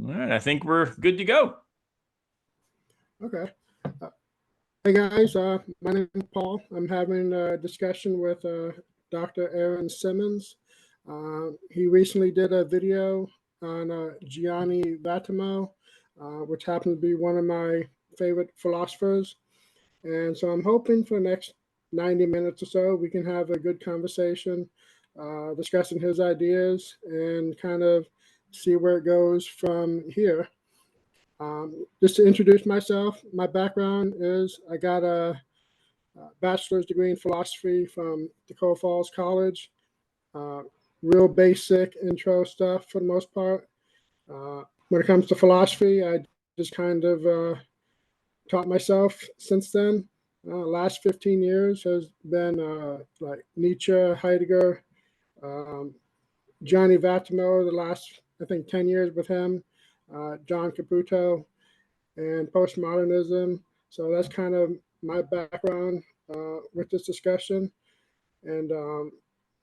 All right, I think we're good to go. Okay. Hey guys, my name is Paul. I'm having a discussion with Dr. Aaron Simmons. He recently did a video on Gianni Vattimo, which happens to be one of my favorite philosophers. And so I'm hoping for the next 90 minutes or so, we can have a good conversation discussing his ideas and kind of see where it goes from here. Just to introduce myself, my background is I got a bachelor's degree in philosophy from Dakota Falls College. Uh, Real basic intro stuff for the most part. When it comes to philosophy, I just kind of taught myself since then. Last 15 years has been like Nietzsche, Heidegger, Gianni Vattimo, the last, I think, 10 years with him, John Caputo, and postmodernism. So that's kind of my background with this discussion. And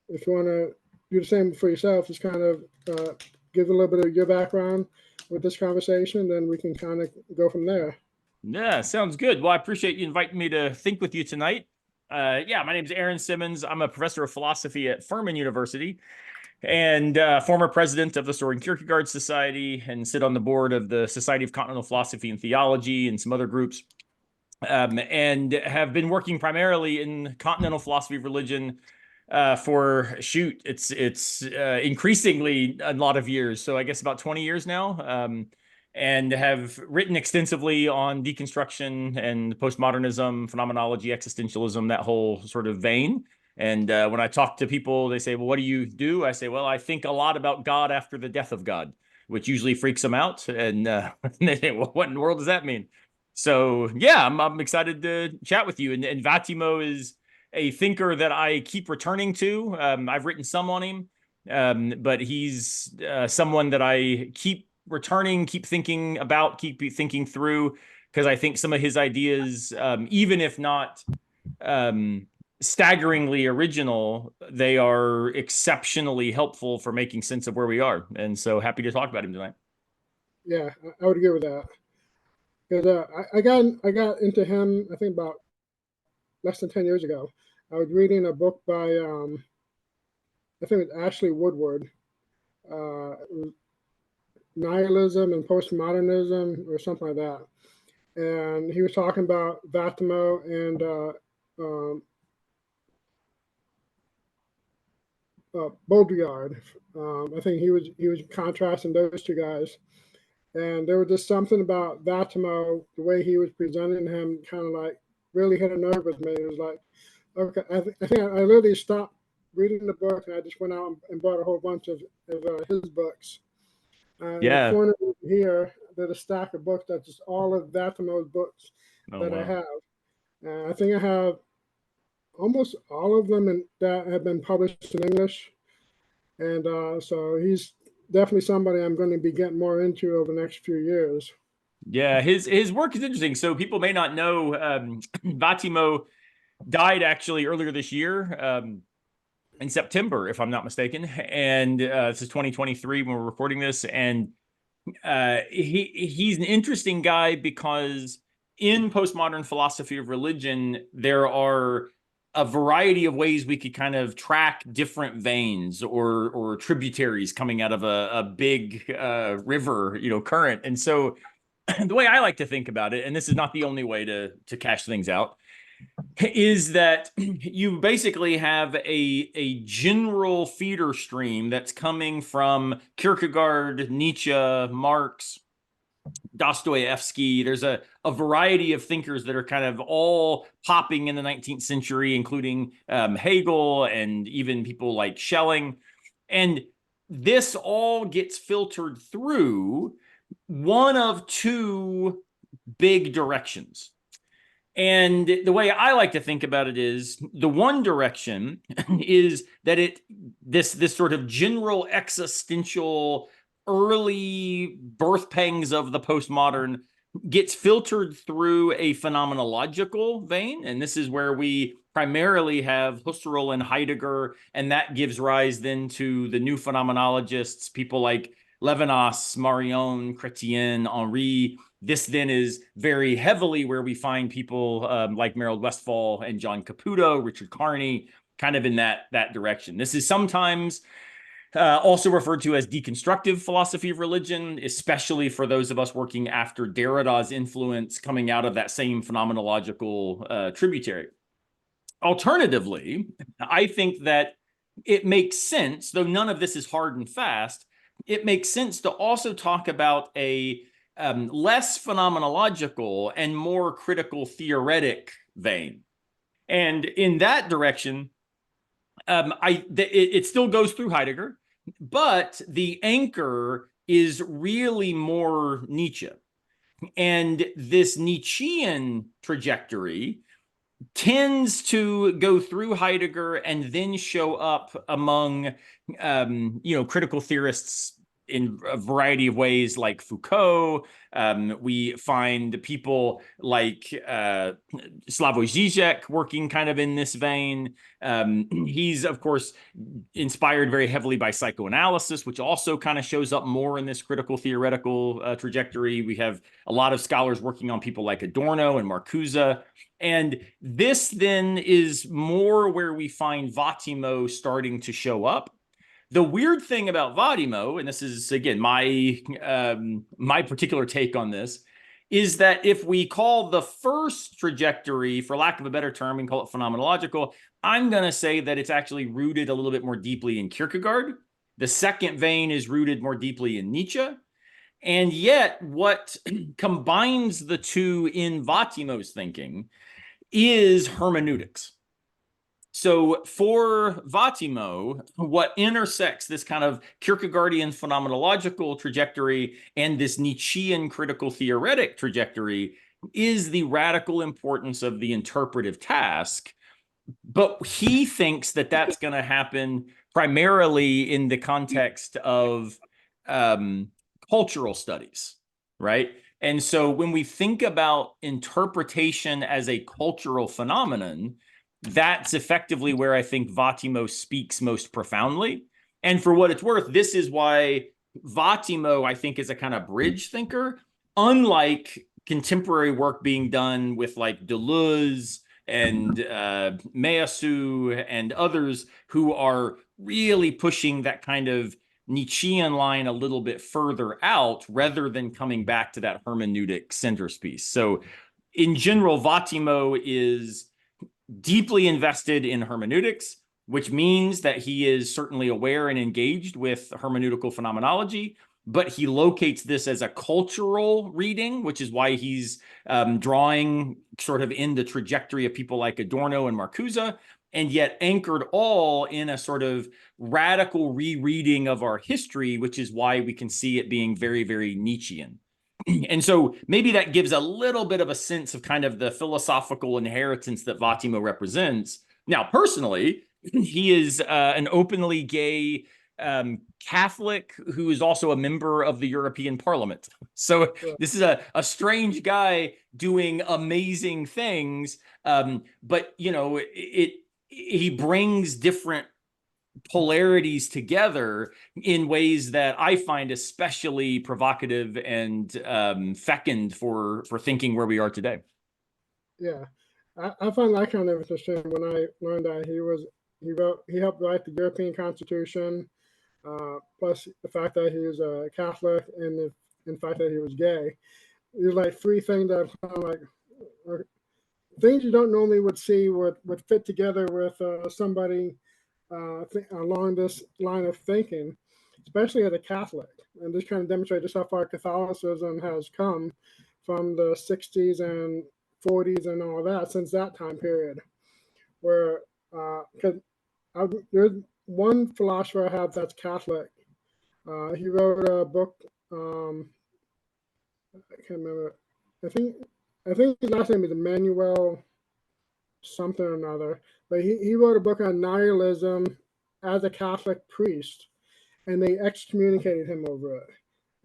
if you want to do the same for yourself, just kind of give a little bit of your background with this conversation, then we can kind of go from there. Yeah, sounds good. Well, I appreciate you inviting me to think with you tonight. My name is Aaron Simmons. I'm a professor of philosophy at Furman University and former president of the Soren Kierkegaard Society, and sit on the board of the Society of Continental Philosophy and Theology and some other groups, and have been working primarily in continental philosophy of religion for it's increasingly a lot of years. So I guess about 20 years now. And have written extensively on deconstruction and postmodernism, phenomenology, existentialism, that whole sort of vein. And when I talk to people, they say, well, what do you do? I say, well, I think a lot about God after the death of God, which usually freaks them out. And they say, well, what in the world does that mean? So, yeah, I'm excited to chat with you. And Vattimo is a thinker that I keep returning to. I've written some on him, but he's someone that I keep returning, keep thinking about, keep thinking through, because I think some of his ideas, even if not staggeringly original, they are exceptionally helpful for making sense of where we are. And so happy to talk about him tonight. Yeah, I would agree with that. Because I got into him, I think about less than 10 years ago. I was reading a book by, I think it was Ashley Woodward, Nihilism and Postmodernism or something like that. And he was talking about Vattimo and Baudrillard. I think he was contrasting those two guys. And there was just something about Vattimo, the way he was presenting him, kind of like really hit a nerve with me. It was like, okay, I think I literally stopped reading the book and I just went out and bought a whole bunch of his books. Yeah. In the corner here, there's a stack of books that's just all of Vattimo's books that wow. I have. I think I have almost all of them that have been published in English. And so he's definitely somebody I'm going to be getting more into over the next few years. Yeah, his work is interesting. So people may not know, Vattimo died actually earlier this year, in September, if I'm not mistaken. And this is 2023 when we're recording this. And he's an interesting guy because in postmodern philosophy of religion, there are a variety of ways we could kind of track different veins or tributaries coming out of a big river, current. And so the way I like to think about it, and this is not the only way to cash things out, is that you basically have a general feeder stream that's coming from Kierkegaard, Nietzsche, Marx, Dostoevsky. There's a variety of thinkers that are kind of all popping in the 19th century, including Hegel and even people like Schelling. And this all gets filtered through one of two big directions. And the way I like to think about it is the one direction is that this sort of general existential early birth pangs of the postmodern gets filtered through a phenomenological vein. And this is where we primarily have Husserl and Heidegger, and that gives rise then to the new phenomenologists, people like Levinas, Marion, Chrétien, Henri. This then is very heavily where we find people like Meryl Westphal and John Caputo, Richard Carney, kind of in that direction. This is sometimes also referred to as deconstructive philosophy of religion, especially for those of us working after Derrida's influence coming out of that same phenomenological tributary. Alternatively, I think that it makes sense, though none of this is hard and fast, it makes sense to also talk about a less phenomenological and more critical theoretic vein. And in that direction, it still goes through Heidegger, but the anchor is really more Nietzsche. And this Nietzschean trajectory tends to go through Heidegger and then show up among, critical theorists in a variety of ways, like Foucault. We find people like Slavoj Žižek working kind of in this vein. He's, of course, inspired very heavily by psychoanalysis, which also kind of shows up more in this critical theoretical trajectory. We have a lot of scholars working on people like Adorno and Marcuse. And this then is more where we find Vattimo starting to show up. The weird thing about Vattimo, and this is, again, my particular take on this, is that if we call the first trajectory, for lack of a better term, and call it phenomenological, I'm going to say that it's actually rooted a little bit more deeply in Kierkegaard. The second vein is rooted more deeply in Nietzsche. And yet, what combines the two in Vattimo's thinking is hermeneutics. So for Vattimo, what intersects this kind of Kierkegaardian phenomenological trajectory and this Nietzschean critical theoretic trajectory is the radical importance of the interpretive task. But he thinks that that's going to happen primarily in the context of cultural studies, right? And so when we think about interpretation as a cultural phenomenon, that's effectively where I think Vattimo speaks most profoundly. And for what it's worth, this is why Vattimo, I think, is a kind of bridge thinker, unlike contemporary work being done with like Deleuze and Meillassoux and others who are really pushing that kind of Nietzschean line a little bit further out rather than coming back to that hermeneutic centerpiece. So in general, Vattimo is deeply invested in hermeneutics, which means that he is certainly aware and engaged with hermeneutical phenomenology, but he locates this as a cultural reading, which is why he's drawing sort of in the trajectory of people like Adorno and Marcuse, and yet anchored all in a sort of radical rereading of our history, which is why we can see it being very, very Nietzschean. And so maybe that gives a little bit of a sense of kind of the philosophical inheritance that Vattimo represents. Now, personally, he is an openly gay Catholic who is also a member of the European Parliament. So this is a strange guy doing amazing things. But, he brings different polarities together in ways that I find especially provocative and fecund for thinking where we are today. Yeah, I find that kind of interesting when I learned that he helped write the European Constitution, plus the fact that he was a Catholic and the fact that he was gay. There's like three things that kind of like things you don't normally would see would fit together with somebody along this line of thinking, especially as a Catholic. And this kind of demonstrates just how far Catholicism has come from the 60s and 40s and all that since that time period. Where, because there's one philosopher I have that's Catholic. He wrote a book. I can't remember. I think his last name is Emmanuel something or another. But he wrote a book on nihilism as a Catholic priest, and they excommunicated him over it.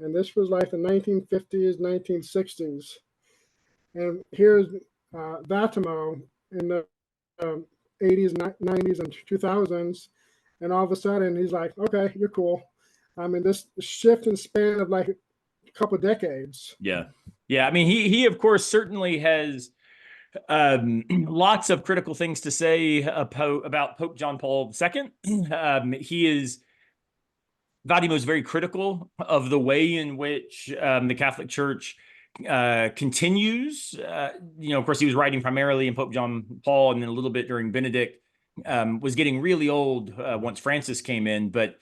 And this was like the 1950s, 1960s. And here's Vattimo in the 80s, 90s, and 2000s. And all of a sudden, he's like, okay, you're cool. I mean, this shift in span of like a couple of decades. Yeah. Yeah. I mean, he of course certainly has lots of critical things to say about Pope John Paul II. Vattimo is very critical of the way in which the Catholic Church continues. Of course, he was writing primarily in Pope John Paul and then a little bit during Benedict. Was getting really old once Francis came in, but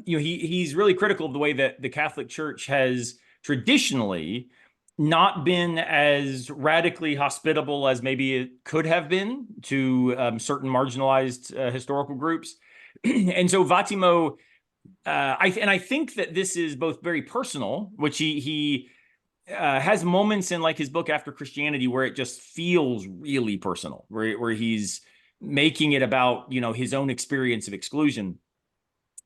he's really critical of the way that the Catholic Church has traditionally not been as radically hospitable as maybe it could have been to certain marginalized historical groups. And so Vattimo, I think that this is both very personal, which he has moments in like his book After Christianity where it just feels really personal, where he's making it about his own experience of exclusion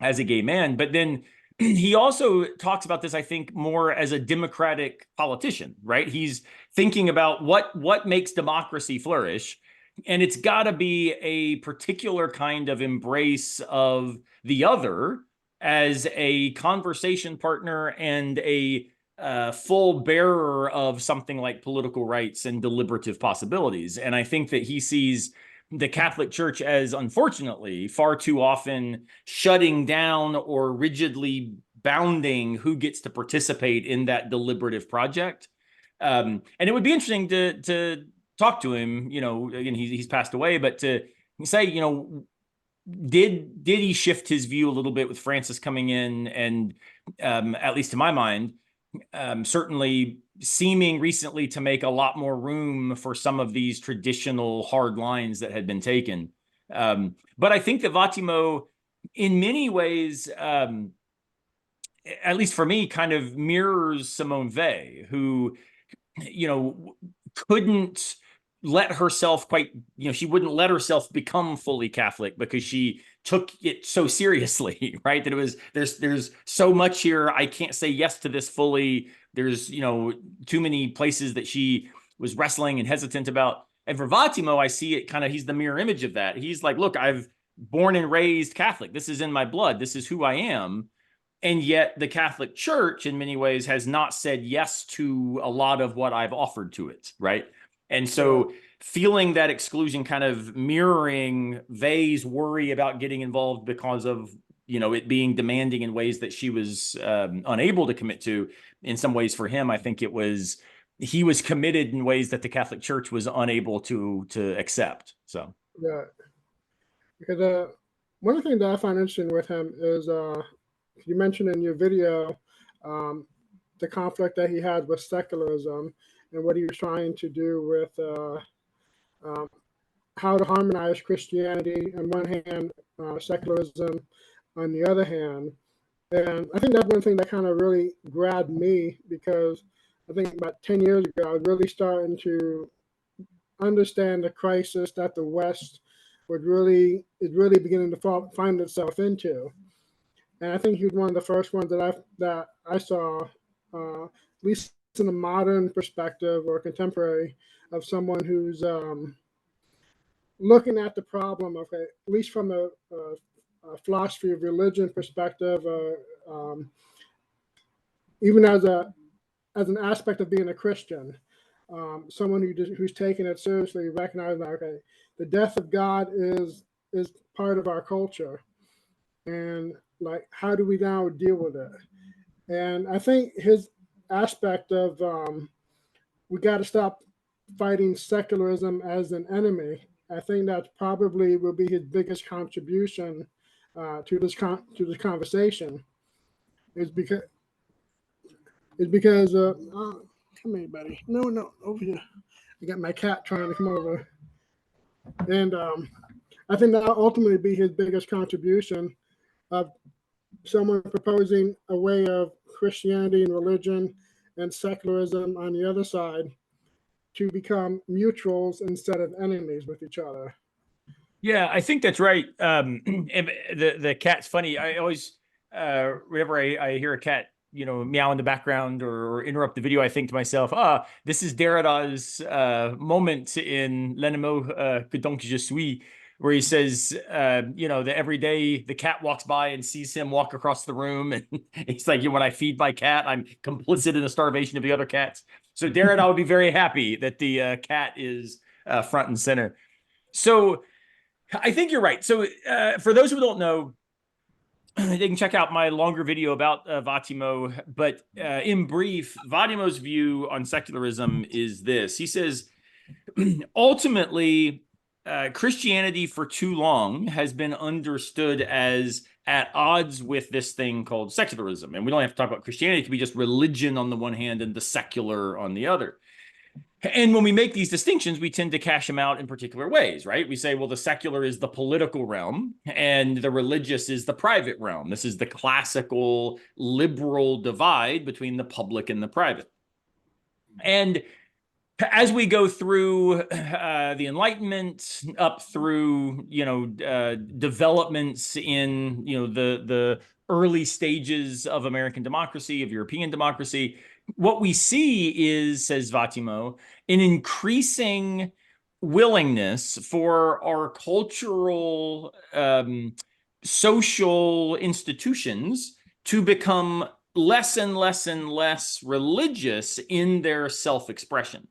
as a gay man. But then he also talks about this, I think, more as a democratic politician, right? He's thinking about what makes democracy flourish. And it's got to be a particular kind of embrace of the other as a conversation partner and a full bearer of something like political rights and deliberative possibilities. And I think that he sees the Catholic Church as, unfortunately, far too often shutting down or rigidly bounding who gets to participate in that deliberative project. And it would be interesting to talk to him. Again, he's passed away, but to say, did he shift his view a little bit with Francis coming in, and at least to my mind, certainly seeming recently to make a lot more room for some of these traditional hard lines that had been taken. But I think that Vattimo, in many ways, at least for me, kind of mirrors Simone Weil, who, couldn't let herself she wouldn't let herself become fully Catholic because she took it so seriously, right? That it was, there's so much here. I can't say yes to this fully. There's, too many places that she was wrestling and hesitant about. And for Vattimo, I see it kind of, he's the mirror image of that. He's like, look, I've born and raised Catholic. This is in my blood. This is who I am. And yet the Catholic Church in many ways has not said yes to a lot of what I've offered to it, right? And so feeling that exclusion kind of mirroring Weil's worry about getting involved because of, it being demanding in ways that she was unable to commit to, in some ways for him, I think he was committed in ways that the Catholic Church was unable to accept. So, yeah, because one of the things that I find interesting with him is you mentioned in your video the conflict that he had with secularism and what he was trying to do with how to harmonize Christianity on one hand, secularism on the other hand. And I think that's one thing that kind of really grabbed me, because I think about 10 years ago, I was really starting to understand the crisis that the West is really beginning to find itself into. And I think he was one of the first ones that I saw, at least in a modern perspective or contemporary, of someone who's looking at the problem of, at least from a philosophy of religion perspective, even as an aspect of being a Christian, someone who's taking it seriously, recognizing that, okay, the death of God is part of our culture, and like, how do we now deal with it? And I think his aspect of we got to stop fighting secularism as an enemy, I think that probably will be his biggest contribution to this conversation. Is because come here, buddy. No, over here. I got my cat trying to come over, and I think that will ultimately be his biggest contribution of someone proposing a way of Christianity and religion and secularism on the other side to become mutuals instead of enemies with each other. Yeah, I think that's right. The cat's funny. I always, whenever I hear a cat, meow in the background or interrupt the video, I think to myself, this is Derrida's moment in L'Animaux que donc je suis, where he says, that every day the cat walks by and sees him walk across the room. And he's like, when I feed my cat, I'm complicit in the starvation of the other cats. So Darren, I would be very happy that the cat is front and center. So I think you're right. So for those who don't know, they can check out my longer video about Vattimo. But in brief, Vattimo's view on secularism is this. He says, ultimately, Christianity for too long has been understood as at odds with this thing called secularism. And we don't have to talk about Christianity. It can be just religion on the one hand and the secular on the other. And when we make these distinctions, we tend to cash them out in particular ways, right? We say, well, the secular is the political realm and the religious is the private realm. This is the classical liberal divide between the public and the private. And as we go through the Enlightenment, up through developments in the early stages of American democracy, of European democracy, what we see is, says Vattimo, an increasing willingness for our cultural, social institutions to become less and less and less religious in their self-expression.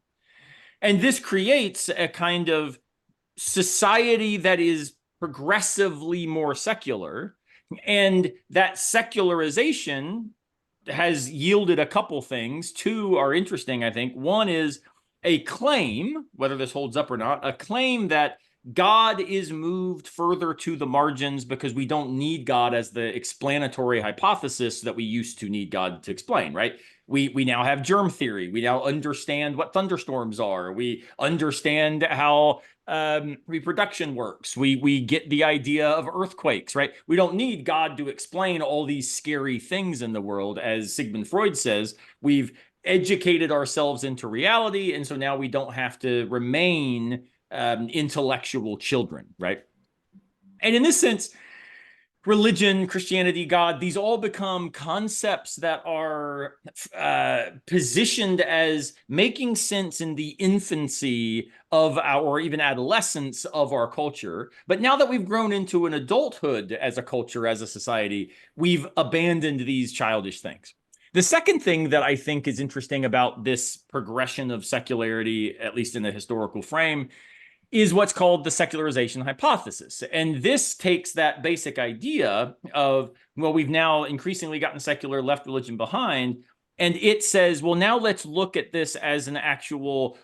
And this creates a kind of society that is progressively more secular. And that secularization has yielded a couple things. Two are interesting, I think. One is a claim, whether this holds up or not, a claim that God is moved further to the margins because we don't need God as the explanatory hypothesis that we used to need God to explain, right? We now have germ theory. We now understand what thunderstorms are. We understand how reproduction works. We get the idea of earthquakes, right? We don't need God to explain all these scary things in the world. As Sigmund Freud says, we've educated ourselves into reality, and so now we don't have to remain intellectual children, right? And in this sense, religion, Christianity, God, these all become concepts that are positioned as making sense in the infancy of our, or even adolescence of our culture. But now that we've grown into an adulthood as a culture, as a society, we've abandoned these childish things. The second thing that I think is interesting about this progression of secularity, at least in the historical frame, is what's called the secularization hypothesis. And this takes that basic idea of, well, we've now increasingly gotten secular, left religion behind, and it says, well, now let's look at this as an actual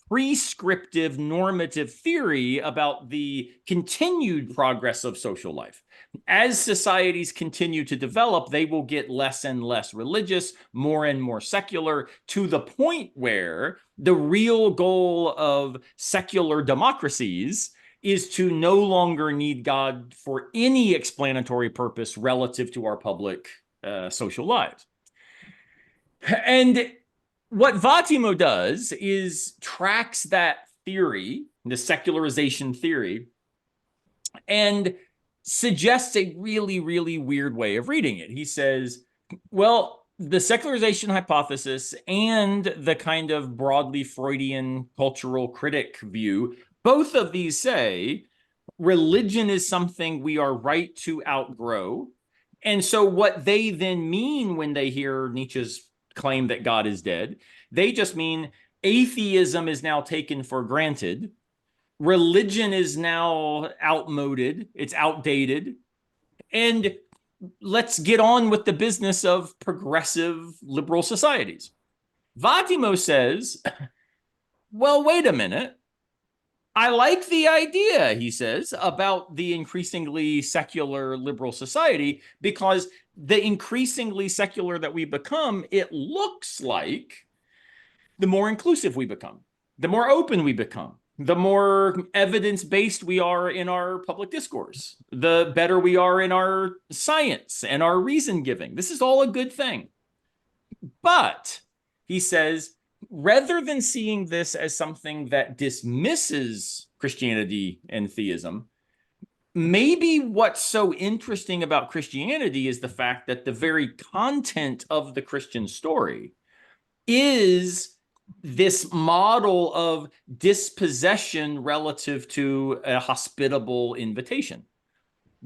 prescriptive normative theory about the continued progress of social life. As societies continue to develop, they will get less and less religious, more and more secular, to the point where the real goal of secular democracies is to no longer need God for any explanatory purpose relative to our public social lives. And what Vattimo does is tracks that theory, the secularization theory, and suggests a really, really weird way of reading it. He says, well, the secularization hypothesis and the kind of broadly Freudian cultural critic view, both of these say religion is something we are right to outgrow. And so what they then mean when they hear Nietzsche's claim that God is dead, they just mean atheism is now taken for granted. Religion is now outmoded, it's outdated, and let's get on with the business of progressive liberal societies. Vattimo says, well, wait a minute. I like the idea, he says, about the increasingly secular liberal society, because the increasingly secular that we become, it looks like the more inclusive we become, the more open we become, the more evidence-based we are in our public discourse, the better we are in our science and our reason giving. This is all a good thing. But, he says, rather than seeing this as something that dismisses Christianity and theism, maybe what's so interesting about Christianity is the fact that the very content of the Christian story is this model of dispossession relative to a hospitable invitation.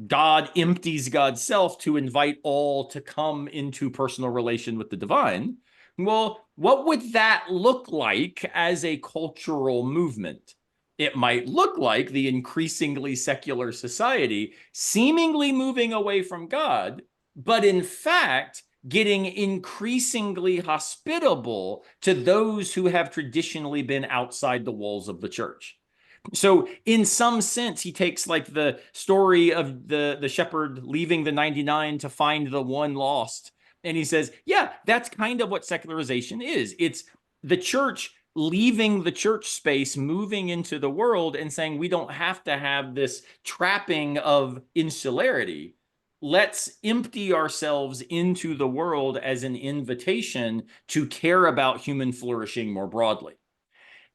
God empties God's self to invite all to come into personal relation with the divine. Well, what would that look like as a cultural movement? It might look like the increasingly secular society seemingly moving away from God, but in fact, getting increasingly hospitable to those who have traditionally been outside the walls of the church. So in some sense, he takes like the story of the shepherd leaving the 99 to find the one lost. And he says, yeah, that's kind of what secularization is. It's the church leaving the church space, moving into the world and saying, we don't have to have this trapping of insularity. Let's empty ourselves into the world as an invitation to care about human flourishing more broadly.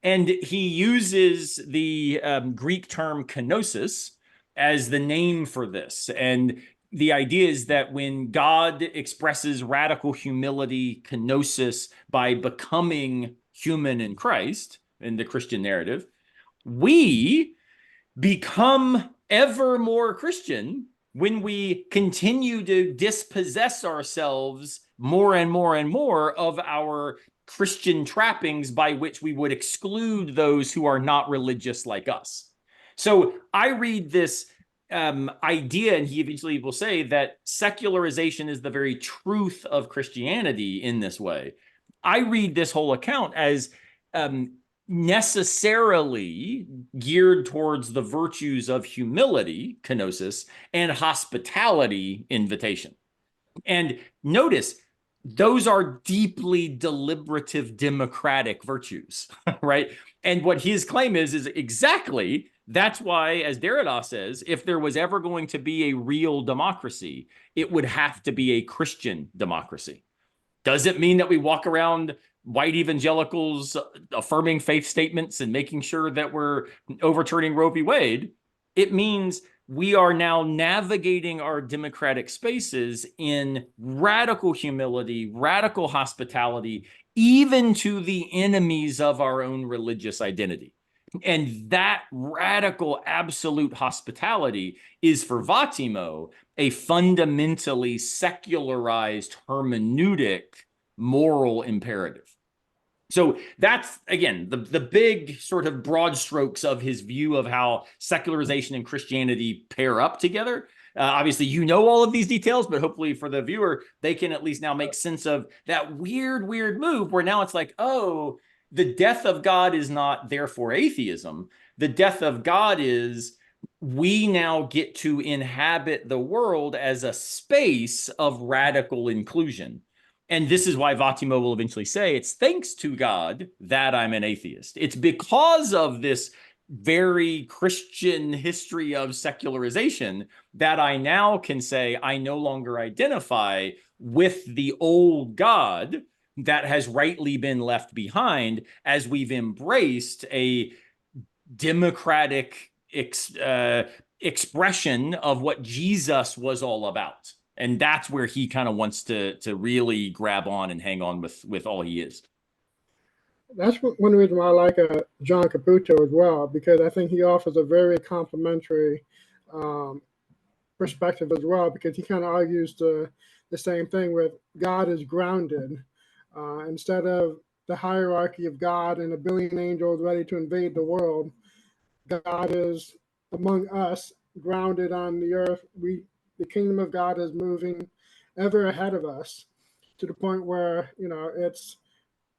And he uses the Greek term kenosis as the name for this. And the idea is that when God expresses radical humility, kenosis, by becoming human in Christ, in the Christian narrative, we become ever more Christian when we continue to dispossess ourselves more and more and more of our Christian trappings by which we would exclude those who are not religious like us. So I read this idea, and he eventually will say that secularization is the very truth of Christianity in this way. I read this whole account as necessarily geared towards the virtues of humility, kenosis, and hospitality, invitation. And notice, those are deeply deliberative democratic virtues, right? And what his claim is exactly that's why, as Derrida says, if there was ever going to be a real democracy, it would have to be a Christian democracy. Does it mean that we walk around white evangelicals affirming faith statements and making sure that we're overturning Roe v. Wade? It means we are now navigating our democratic spaces in radical humility, radical hospitality, even to the enemies of our own religious identity. And that radical absolute hospitality is for Vattimo a fundamentally secularized hermeneutic moral imperative. So that's, again, the big sort of broad strokes of his view of how secularization and Christianity pair up together. Obviously, you know all of these details, but hopefully for the viewer, they can at least now make sense of that weird move where now it's like, oh, the death of God is not therefore atheism. The death of God is we now get to inhabit the world as a space of radical inclusion. And this is why Vattimo will eventually say, it's thanks to God that I'm an atheist. It's because of this very Christian history of secularization that I now can say I no longer identify with the old God that has rightly been left behind as we've embraced a democratic expression of what Jesus was all about. And that's where he kind of wants to really grab on and hang on with all he is. That's one reason why I like John Caputo as well, because I think he offers a very complementary perspective as well, because he kind of argues the same thing with God is grounded. Instead of the hierarchy of God and a billion angels ready to invade the world, God is among us, grounded on the earth. The kingdom of God is moving ever ahead of us to the point where,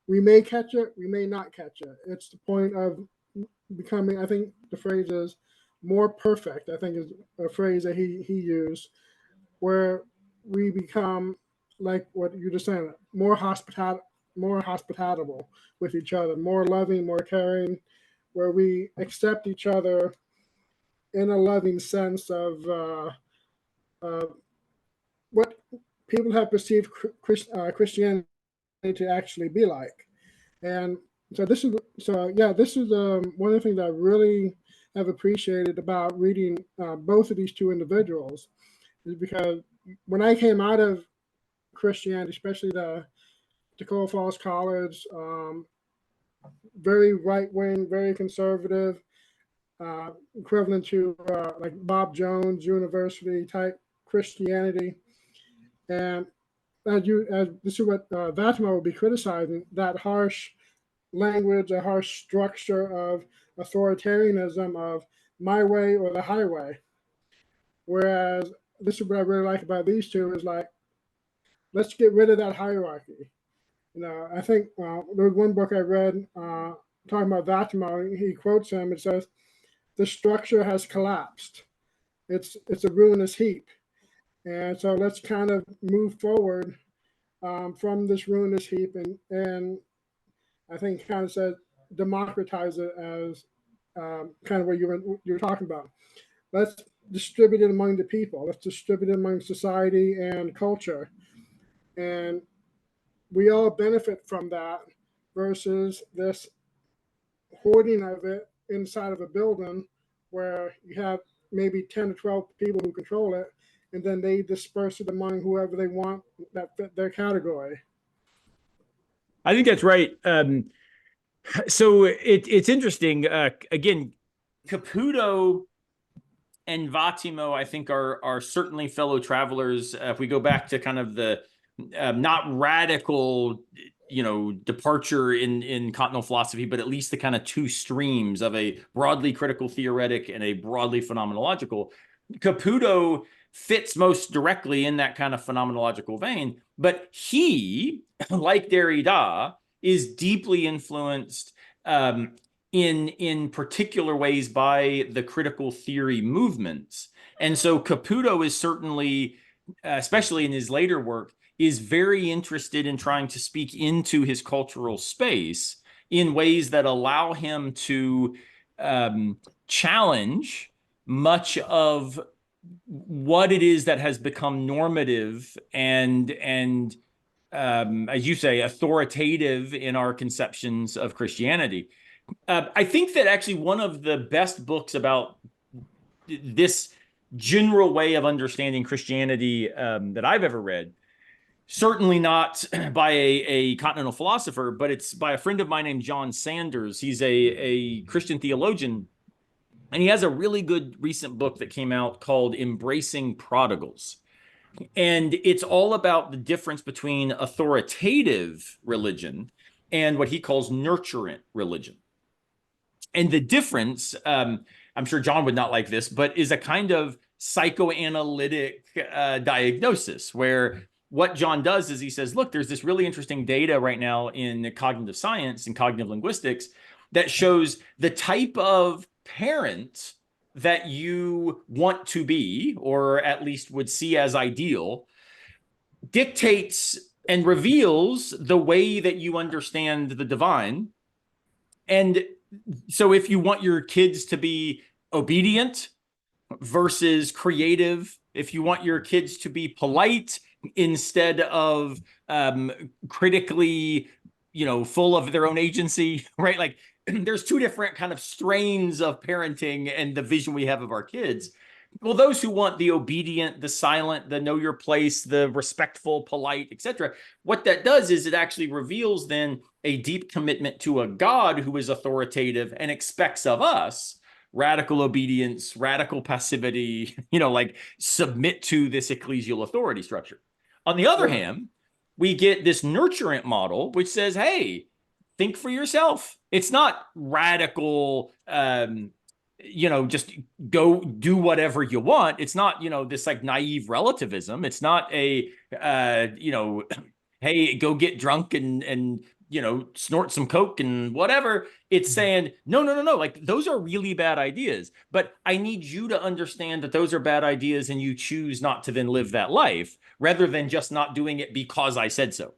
we may catch it, we may not catch it. It's the point of becoming, I think the phrase is more perfect, I think is a phrase that he used, where we become, like what you just saying, more hospitable with each other, more loving, more caring, where we accept each other in a loving sense of what people have perceived Christianity to actually be like. And this is one of the things that I really have appreciated about reading both of these two individuals, is because when I came out of Christianity, especially the Tacoma Falls College, very right wing, very conservative, equivalent to like Bob Jones University type Christianity. And as this is what Vattimo will be criticizing, that harsh language, a harsh structure of authoritarianism of my way or the highway. Whereas this is what I really like about these two is like, let's get rid of that hierarchy. I think there's one book I read talking about Vattimo. He quotes him. It says, "The structure has collapsed. It's a ruinous heap." And so let's kind of move forward from this ruinous heap, and I think kind of said democratize it as kind of what you're talking about. Let's distribute it among the people. Let's distribute it among society and culture, and we all benefit from that versus this hoarding of it inside of a building where you have maybe 10 or 12 people who control it, and then they disperse it among whoever they want that fit their category. I think that's right. So it's interesting. Again, Caputo and Vattimo, I think, are certainly fellow travelers. If we go back to kind of the not radical, departure in continental philosophy, but at least the kind of two streams of a broadly critical theoretic and a broadly phenomenological. Caputo fits most directly in that kind of phenomenological vein, but he, like Derrida, is deeply influenced in particular ways by the critical theory movements. And so Caputo is certainly, especially in his later work, is very interested in trying to speak into his cultural space in ways that allow him to challenge much of what it is that has become normative and as you say, authoritative in our conceptions of Christianity. I think that actually one of the best books about this general way of understanding Christianity that I've ever read, certainly not by a continental philosopher, but it's by a friend of mine named John Sanders. He's a Christian theologian, and he has a really good recent book that came out called Embracing Prodigals. And it's all about the difference between authoritative religion and what he calls nurturant religion. And the difference, I'm sure John would not like this, but is a kind of psychoanalytic diagnosis where what John does is he says, look, there's this really interesting data right now in cognitive science and cognitive linguistics that shows the type of parent that you want to be, or at least would see as ideal, dictates and reveals the way that you understand the divine. And so if you want your kids to be obedient versus creative, if you want your kids to be polite instead of critically, full of their own agency, right? Like there's two different kind of strains of parenting and the vision we have of our kids. Well, those who want the obedient, the silent, the know your place, the respectful, polite, etc., what that does is it actually reveals then a deep commitment to a God who is authoritative and expects of us radical obedience, radical passivity, like submit to this ecclesial authority structure. On the other hand, we get this nurturant model, which says, hey, think for yourself. It's not radical, just go do whatever you want. It's not, this like naive relativism. It's not a, hey, go get drunk and snort some coke and whatever. It's saying, no. Like those are really bad ideas, but I need you to understand that those are bad ideas and you choose not to then live that life rather than just not doing it because I said so.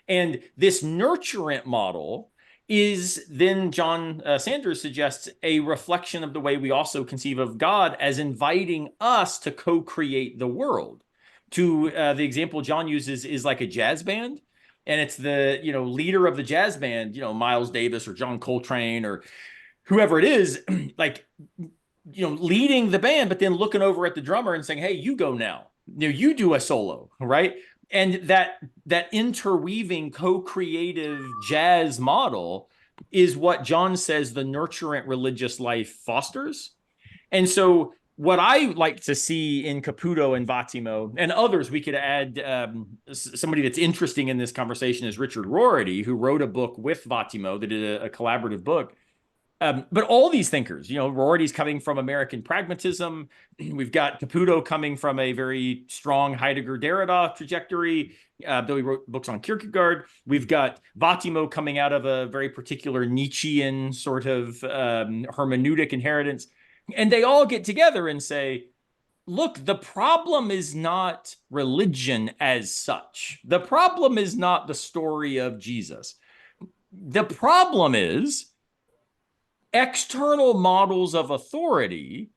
And this nurturant model is then, John Sanders suggests, a reflection of the way we also conceive of God as inviting us to co-create the world. The example John uses is like a jazz band, and it's the leader of the jazz band, Miles Davis or John Coltrane or whoever it is, like leading the band, but then looking over at the drummer and saying, "Hey, you go now. You do a solo, right?" And that interweaving co-creative jazz model is what John says the nurturant religious life fosters. And so what I like to see in Caputo and Vattimo and others, we could add somebody that's interesting in this conversation is Richard Rorty, who wrote a book with Vattimo that did a collaborative book. But all these thinkers, Rorty's coming from American pragmatism. We've got Caputo coming from a very strong Heidegger-Derrida trajectory, though he wrote books on Kierkegaard. We've got Vattimo coming out of a very particular Nietzschean sort of hermeneutic inheritance. And they all get together and say, look, the problem is not religion as such. The problem is not the story of Jesus. The problem is external models of authority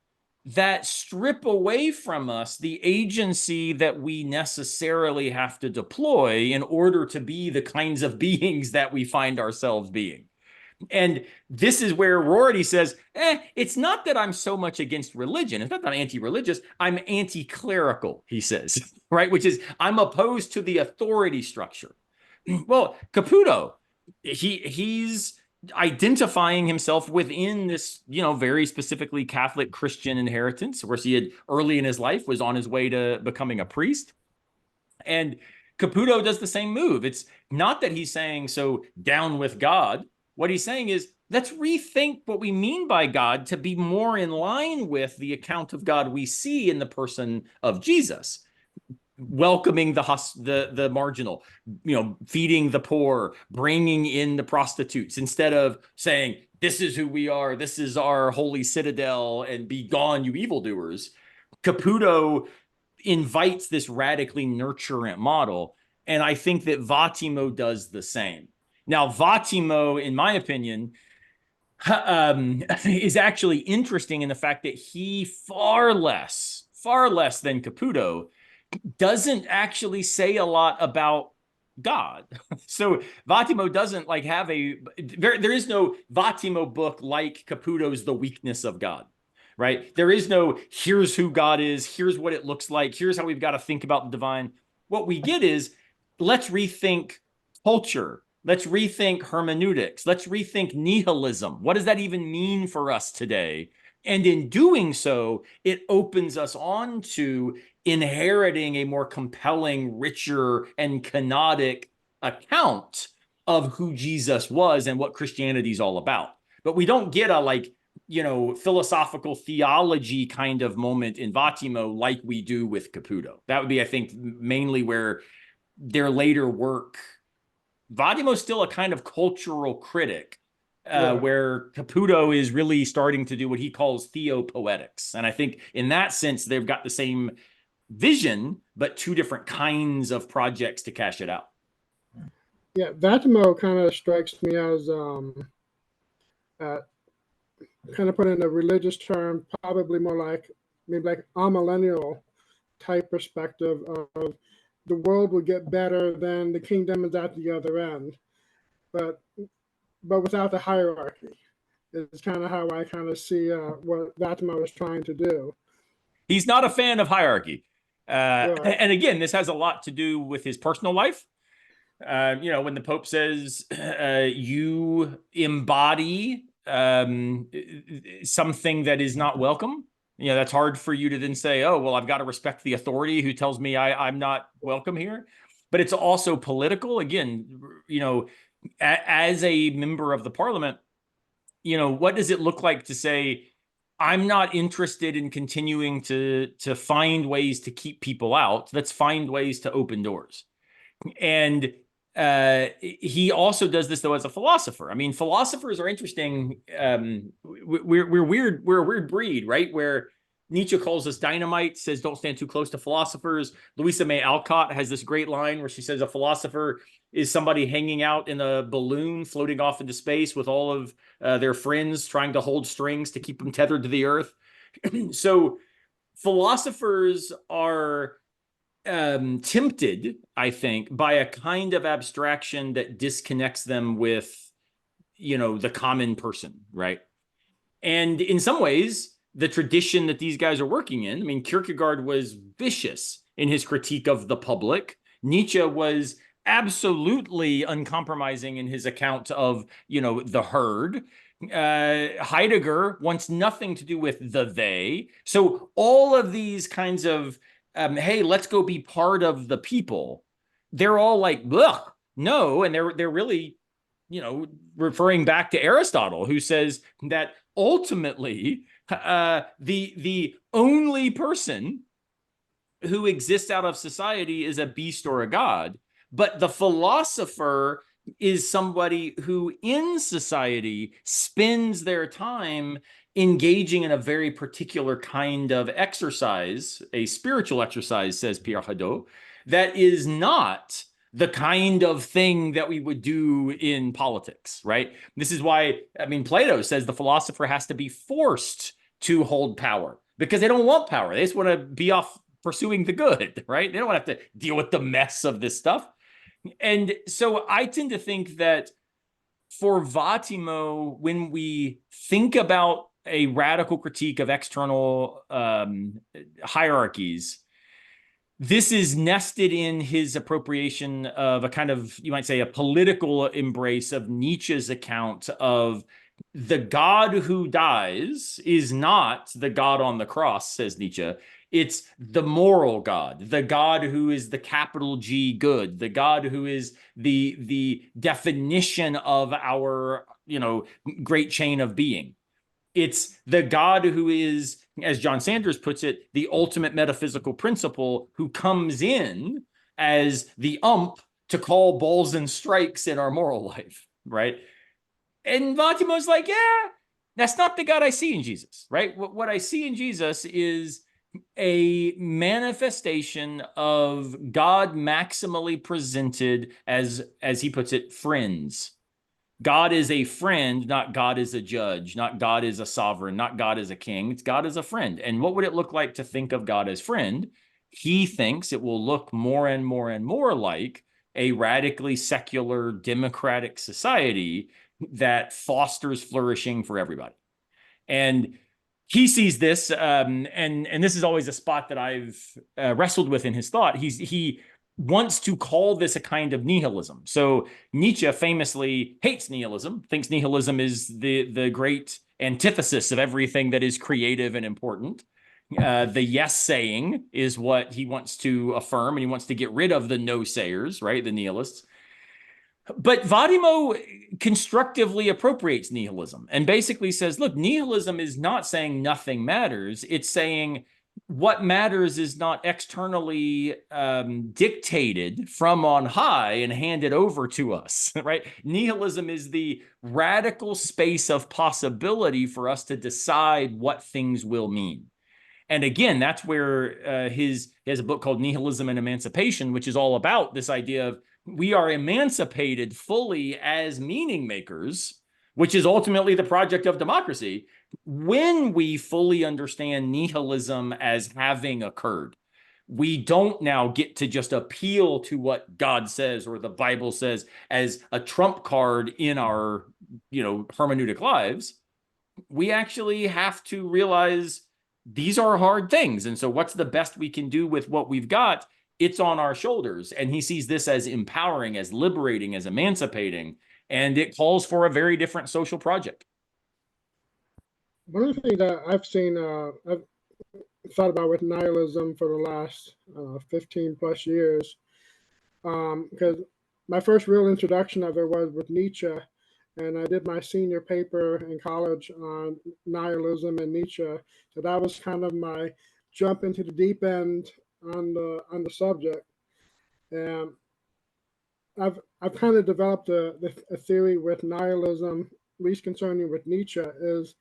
that strip away from us the agency that we necessarily have to deploy in order to be the kinds of beings that we find ourselves being. And this is where Rorty says, it's not that I'm so much against religion. It's not that I'm anti-religious. I'm anti-clerical, he says, right? Which is, I'm opposed to the authority structure. Well, Caputo, he's identifying himself within this, very specifically Catholic Christian inheritance. Of course, he had early in his life was on his way to becoming a priest. And Caputo does the same move. It's not that he's saying, so down with God. What he's saying is, let's rethink what we mean by God to be more in line with the account of God we see in the person of Jesus. Welcoming the marginal, feeding the poor, bringing in the prostitutes, instead of saying, this is who we are, this is our holy citadel, and be gone, you evildoers. Caputo invites this radically nurturant model, and I think that Vattimo does the same. Now, Vattimo, in my opinion, is actually interesting in the fact that he far less than Caputo doesn't actually say a lot about God. So Vattimo doesn't have there is no Vattimo book like Caputo's The Weakness of God, right? There is no, here's who God is, here's what it looks like, here's how we've got to think about the divine. What we get is, let's rethink culture. Let's rethink hermeneutics. Let's rethink nihilism. What does that even mean for us today? And in doing so, it opens us on to inheriting a more compelling, richer, and canonic account of who Jesus was and what Christianity is all about. But we don't get a philosophical theology kind of moment in Vattimo like we do with Caputo. That would be, I think, mainly where their later work. Vattimo's still a kind of cultural critic, where Caputo is really starting to do what he calls theopoetics. And I think in that sense, they've got the same vision, but two different kinds of projects to cash it out. Yeah, Vattimo kind of strikes me as kind of put in a religious term, probably more like maybe like amillennial type perspective of the world will get better, then the kingdom is at the other end, but without the hierarchy. It's kind of how I kind of see what Vattimo is trying to do. He's not a fan of hierarchy. And again, this has a lot to do with his personal life. When the Pope says you embody something that is not welcome, that's hard for you to then say, oh, well, I've got to respect the authority who tells me I'm not welcome here. But it's also political. Again, as a member of the parliament, what does it look like to say, I'm not interested in continuing to find ways to keep people out. Let's find ways to open doors. And he also does this, though, as a philosopher. I mean, philosophers are interesting. We're weird. We're a weird breed, right? Where Nietzsche calls us dynamite, says don't stand too close to philosophers. Louisa May Alcott has this great line where she says a philosopher is somebody hanging out in a balloon floating off into space with all of their friends trying to hold strings to keep them tethered to the earth. So philosophers are tempted, I think, by a kind of abstraction that disconnects them with, the common person, right? And in some ways, the tradition that these guys are working in, I mean, Kierkegaard was vicious in his critique of the public. Nietzsche was absolutely uncompromising in his account of, the herd. Heidegger wants nothing to do with the they. So all of these kinds of, hey, let's go be part of the people. They're all like, ugh, no, and they're really, referring back to Aristotle, who says that ultimately the only person who exists out of society is a beast or a god, but the philosopher is somebody who in society spends their time engaging in a very particular kind of exercise, a spiritual exercise, says Pierre Hadot, that is not the kind of thing that we would do in politics, right? This is why, Plato says the philosopher has to be forced to hold power because they don't want power. They just want to be off pursuing the good, right? They don't have to deal with the mess of this stuff. And so I tend to think that for Vattimo, when we think about a radical critique of external hierarchies, this is nested in his appropriation of a kind of, you might say, a political embrace of Nietzsche's account of the God who dies is not the God on the cross, says Nietzsche. It's the moral God, the God who is the capital G good, the God who is the definition of our, great chain of being. It's the God who is, as John Sanders puts it, the ultimate metaphysical principle who comes in as the to call balls and strikes in our moral life, right? And Vattimo's like, yeah, that's not the God I see in Jesus, right? What I see in Jesus is a manifestation of God maximally presented as he puts it, friends. God is a friend, not God is a judge, not God is a sovereign, not God is a king. It's God as a friend. And what would it look like to think of God as friend? He thinks it will look more and more and more like a radically secular democratic society that fosters flourishing for everybody. And he sees this, and this is always a spot that I've wrestled with in his thought. He wants to call this a kind of nihilism. So Nietzsche famously hates nihilism, thinks nihilism is the great antithesis of everything that is creative and important. The yes saying is what he wants to affirm, and he wants to get rid of the no sayers, right? The nihilists. But Vattimo constructively appropriates nihilism and basically says, look, nihilism is not saying nothing matters. It's saying what matters is not externally dictated from on high and handed over to us, right? Nihilism is the radical space of possibility for us to decide what things will mean. And again, that's where he has a book called Nihilism and Emancipation, which is all about this idea of we are emancipated fully as meaning makers, which is ultimately the project of democracy, when we fully understand nihilism as having occurred. We don't now get to just appeal to what God says or the Bible says as a trump card in our, hermeneutic lives. We actually have to realize these are hard things. And so what's the best we can do with what we've got? It's on our shoulders. And he sees this as empowering, as liberating, as emancipating. And it calls for a very different social project. One of the things that I've seen, I've thought about with nihilism for the last 15 plus years, because my first real introduction of it was with Nietzsche, and I did my senior paper in college on nihilism and Nietzsche. So that was kind of my jump into the deep end on the subject. And I've kind of developed a theory with nihilism, at least concerning with Nietzsche, is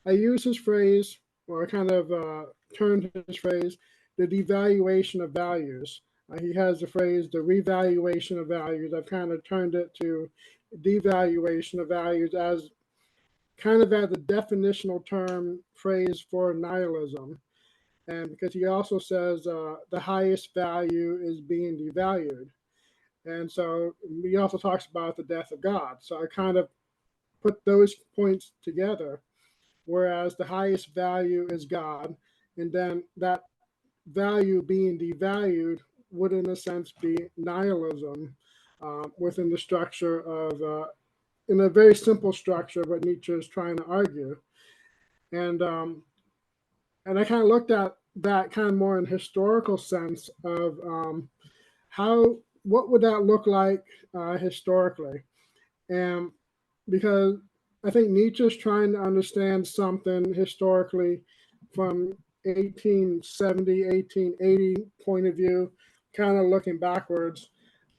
I use his phrase, or I kind of turned his phrase, the devaluation of values. He has the phrase, the revaluation of values. I've kind of turned it to devaluation of values as kind of as a definitional term phrase for nihilism. And because he also says the highest value is being devalued. And so he also talks about the death of God. So I kind of put those points together, whereas the highest value is God. And then that value being devalued would, in a sense, be nihilism. within the structure of, in a very simple structure, what Nietzsche is trying to argue. And I kind of looked at that kind of more in historical sense of what would that look like historically? And because I think Nietzsche's trying to understand something historically from 1870, 1880 point of view, kind of looking backwards.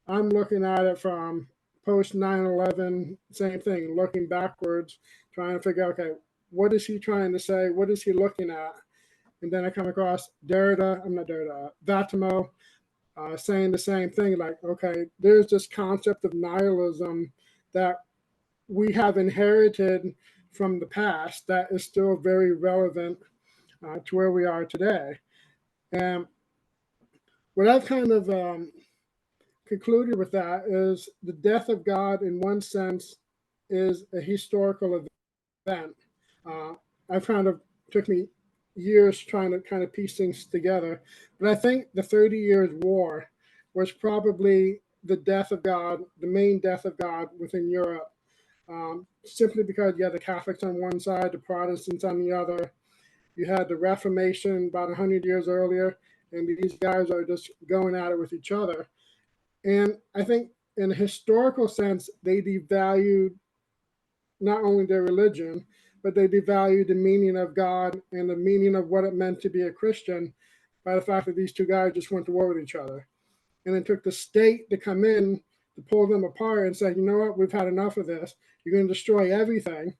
I'm looking at it from post 9/11, same thing, looking backwards, trying to figure out, okay, what is he trying to say? What is he looking at? And then I come across Vattimo, saying the same thing, like, okay, there's this concept of nihilism that we have inherited from the past that is still very relevant to where we are today. And what I've kind of concluded with that is the death of God, in one sense, is a historical event. I've kind of took me years trying to kind of piece things together, but I think the 30 Years' War was probably the death of God, the main death of God within Europe, simply because you had the Catholics on one side, the Protestants on the other. You had the Reformation about 100 years earlier, and these guys are just going at it with each other. And I think in a historical sense, they devalued not only their religion, but they devalued the meaning of God and the meaning of what it meant to be a Christian by the fact that these two guys just went to war with each other. And it took the state to come in to pull them apart and say, you know what, we've had enough of this. You're going to destroy everything.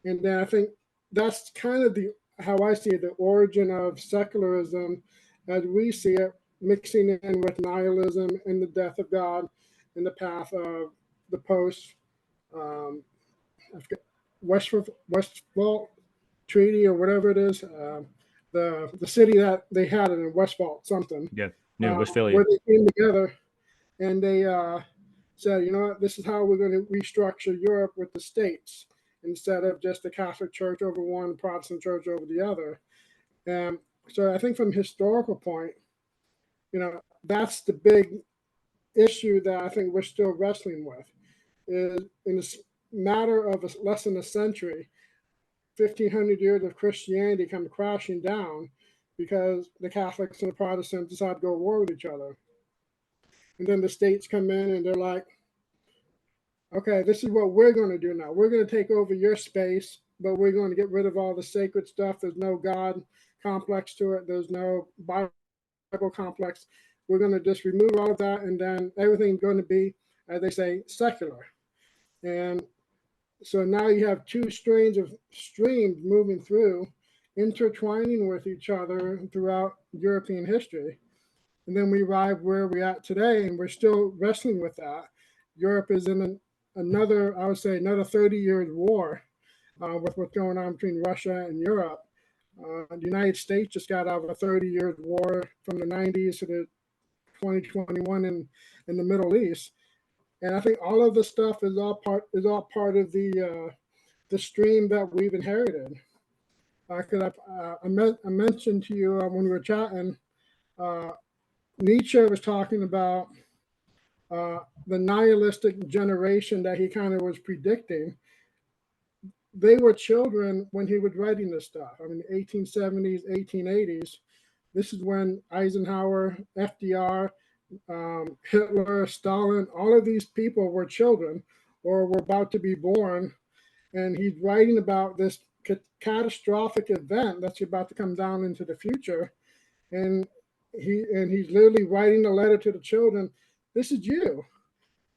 And then I think that's kind of how I see it, the origin of secularism as we see it, mixing in with nihilism and the death of God and the path of the post Westphal Treaty or whatever it is, the city that they had it in Westphal something. Yeah, Westphalia. Where they came together and they said, you know what, this is how we're going to restructure Europe with the states instead of just the Catholic Church over one, the Protestant Church over the other. And so I think from a historical point, that's the big issue that I think we're still wrestling with. Is in this matter of less than a century, 1,500 years of Christianity come crashing down because the Catholics and the Protestants decide to go to war with each other. And then the states come in and they're like, okay, this is what we're going to do now. We're going to take over your space, but we're going to get rid of all the sacred stuff. There's no God complex to it. There's no Bible complex. We're going to just remove all of that, and then everything's going to be, as they say, secular. And so now you have two streams moving through, intertwining with each other throughout European history. And then we arrive where we're at today, and we're still wrestling with that. Europe is in another 30 Years' war with what's going on between Russia and Europe. The United States just got out of a 30 Years' war from the 90s to the 2021 in the Middle East. And I think all of this stuff is all part of the stream that we've inherited. Because I mentioned to you when we were chatting, Nietzsche was talking about the nihilistic generation that he kind of was predicting. They were children when he was writing this stuff. I mean, 1870s, 1880s. This is when Eisenhower, FDR, Hitler, Stalin, all of these people were children or were about to be born. And he's writing about this catastrophic event that's about to come down into the future. And he's literally writing a letter to the children. This is you.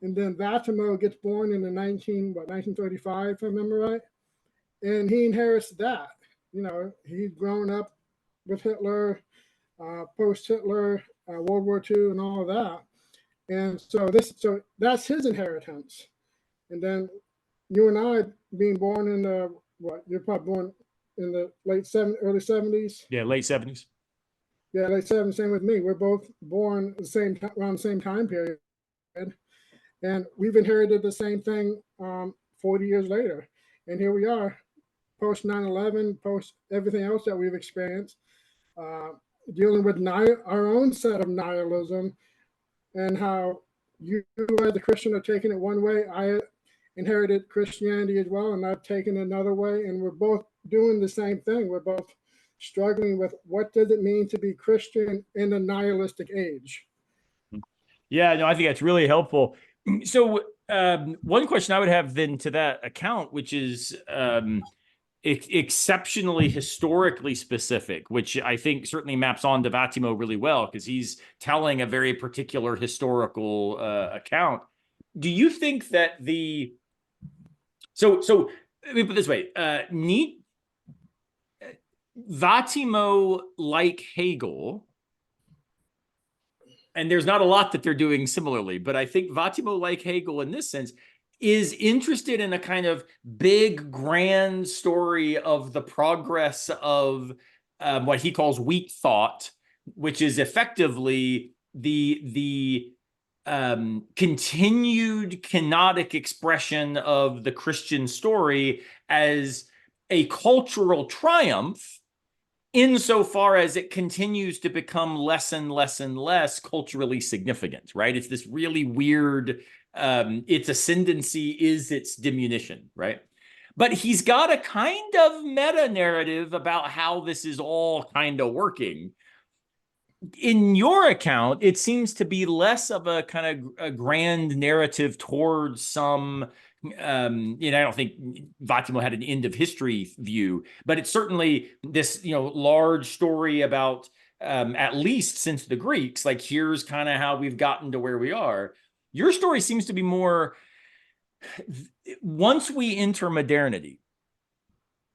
And then Vattimo gets born in the 1935, if I remember right. And he inherits that. He's grown up with Hitler, post-Hitler, World War II, and all of that. And so that's his inheritance. And then you and I, being born in you're probably born in the early 70s. Yeah, late 70s. Yeah, late 70s. Same with me. We're both born around the same time period, and we've inherited the same thing 40 years later. And here we are, post 9/11, post everything else that we've experienced, dealing with our own set of nihilism and how you as a Christian are taking it one way. I inherited Christianity as well, and I've taken another way, and we're both doing the same thing. We're both struggling with what does it mean to be Christian in a nihilistic age. Yeah, no, I think that's really helpful. So, one question I would have then to that account, which is exceptionally historically specific, which I think certainly maps on to Vattimo really well because he's telling a very particular historical account. Do you think that so let me put it this way, Vattimo, like Hegel, and there's not a lot that they're doing similarly, but I think Vattimo, like Hegel in this sense, is interested in a kind of big, grand story of the progress of what he calls weak thought, which is effectively the continued kenotic expression of the Christian story as a cultural triumph insofar as it continues to become less and less and less culturally significant, right? It's this really weird, its ascendancy is its diminution, right? But he's got a kind of meta narrative about how this is all kind of working. In your account, it seems to be less of a kind of a grand narrative towards some I don't think Vattimo had an end of history view, but it's certainly this, large story about at least since the Greeks, like here's kind of how we've gotten to where we are. Your story seems to be more once we enter modernity,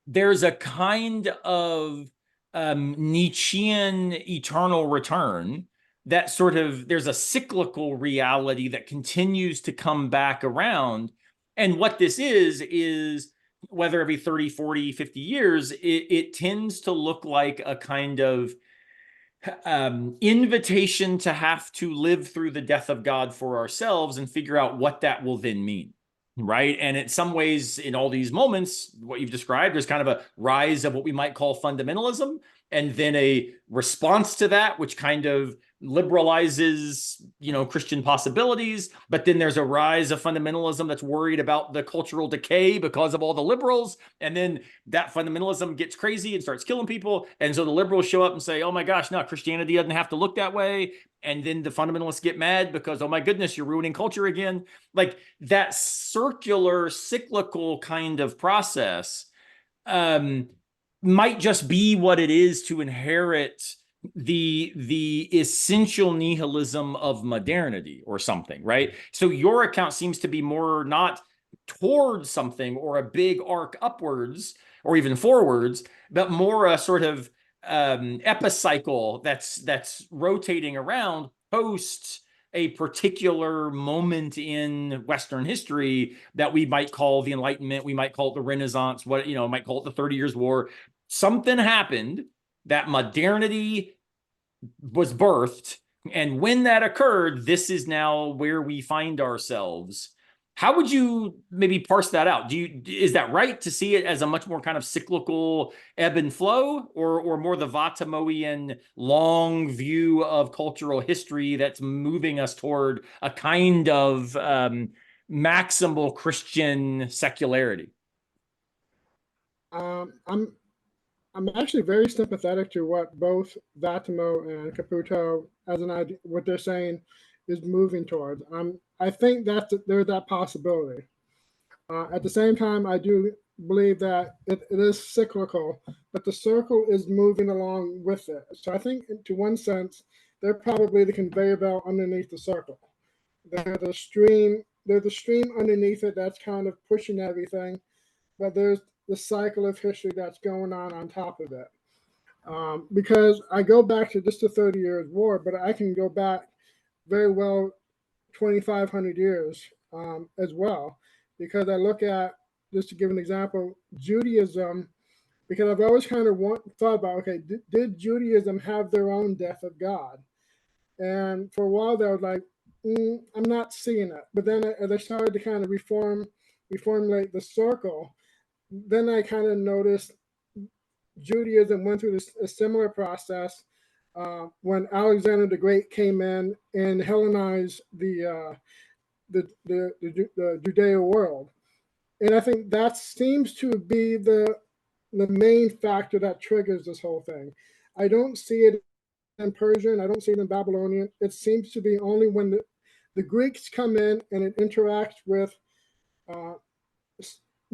there's a kind of Nietzschean eternal return that sort of there's a cyclical reality that continues to come back around. And what this is whether every 30, 40, 50 years, it tends to look like a kind of invitation to have to live through the death of God for ourselves and figure out what that will then mean. Right. And in some ways, in all these moments, what you've described, there's kind of a rise of what we might call fundamentalism, and then a response to that, which kind of liberalizes, Christian possibilities. But then there's a rise of fundamentalism that's worried about the cultural decay because of all the liberals. And then that fundamentalism gets crazy and starts killing people. And so the liberals show up and say, oh my gosh, no, Christianity doesn't have to look that way. And then the fundamentalists get mad because, oh my goodness, you're ruining culture again. Like that circular, cyclical kind of process might just be what it is to inherit the essential nihilism of modernity or something, right? So your account seems to be more not towards something or a big arc upwards or even forwards, but more a sort of epicycle that's rotating around post a particular moment in Western history that we might call the Enlightenment, we might call it the Renaissance, might call it the 30 Years' War. Something happened that modernity was birthed, and when that occurred, this is now where we find ourselves. How would you maybe parse that out? Is that right to see it as a much more kind of cyclical ebb and flow, or more the Vattimoian long view of cultural history that's moving us toward a kind of maximal Christian secularity? I'm actually very sympathetic to what both Vattimo and Caputo, as an idea, what they're saying is moving towards. I think that there's that possibility. At the same time, I do believe that it is cyclical, but the circle is moving along with it. So I think, to one sense, they're probably the conveyor belt underneath the circle. There's a stream. There's a stream underneath it that's kind of pushing everything, but there's the cycle of history that's going on top of it. Because I go back to just the 30 Years' War, but I can go back very well 2,500 years as well. Because I look at, just to give an example, Judaism, because I've always kind of thought about, okay, did Judaism have their own death of God? And for a while there, I was like, I'm not seeing it. But then as I started to kind of reformulate the circle, then I kind of noticed Judaism went through a similar process when Alexander the Great came in and Hellenized the Judeo world. And I think that seems to be the main factor that triggers this whole thing. I don't see it in Persian. I don't see it in Babylonian. It seems to be only when the Greeks come in and it interacts with uh,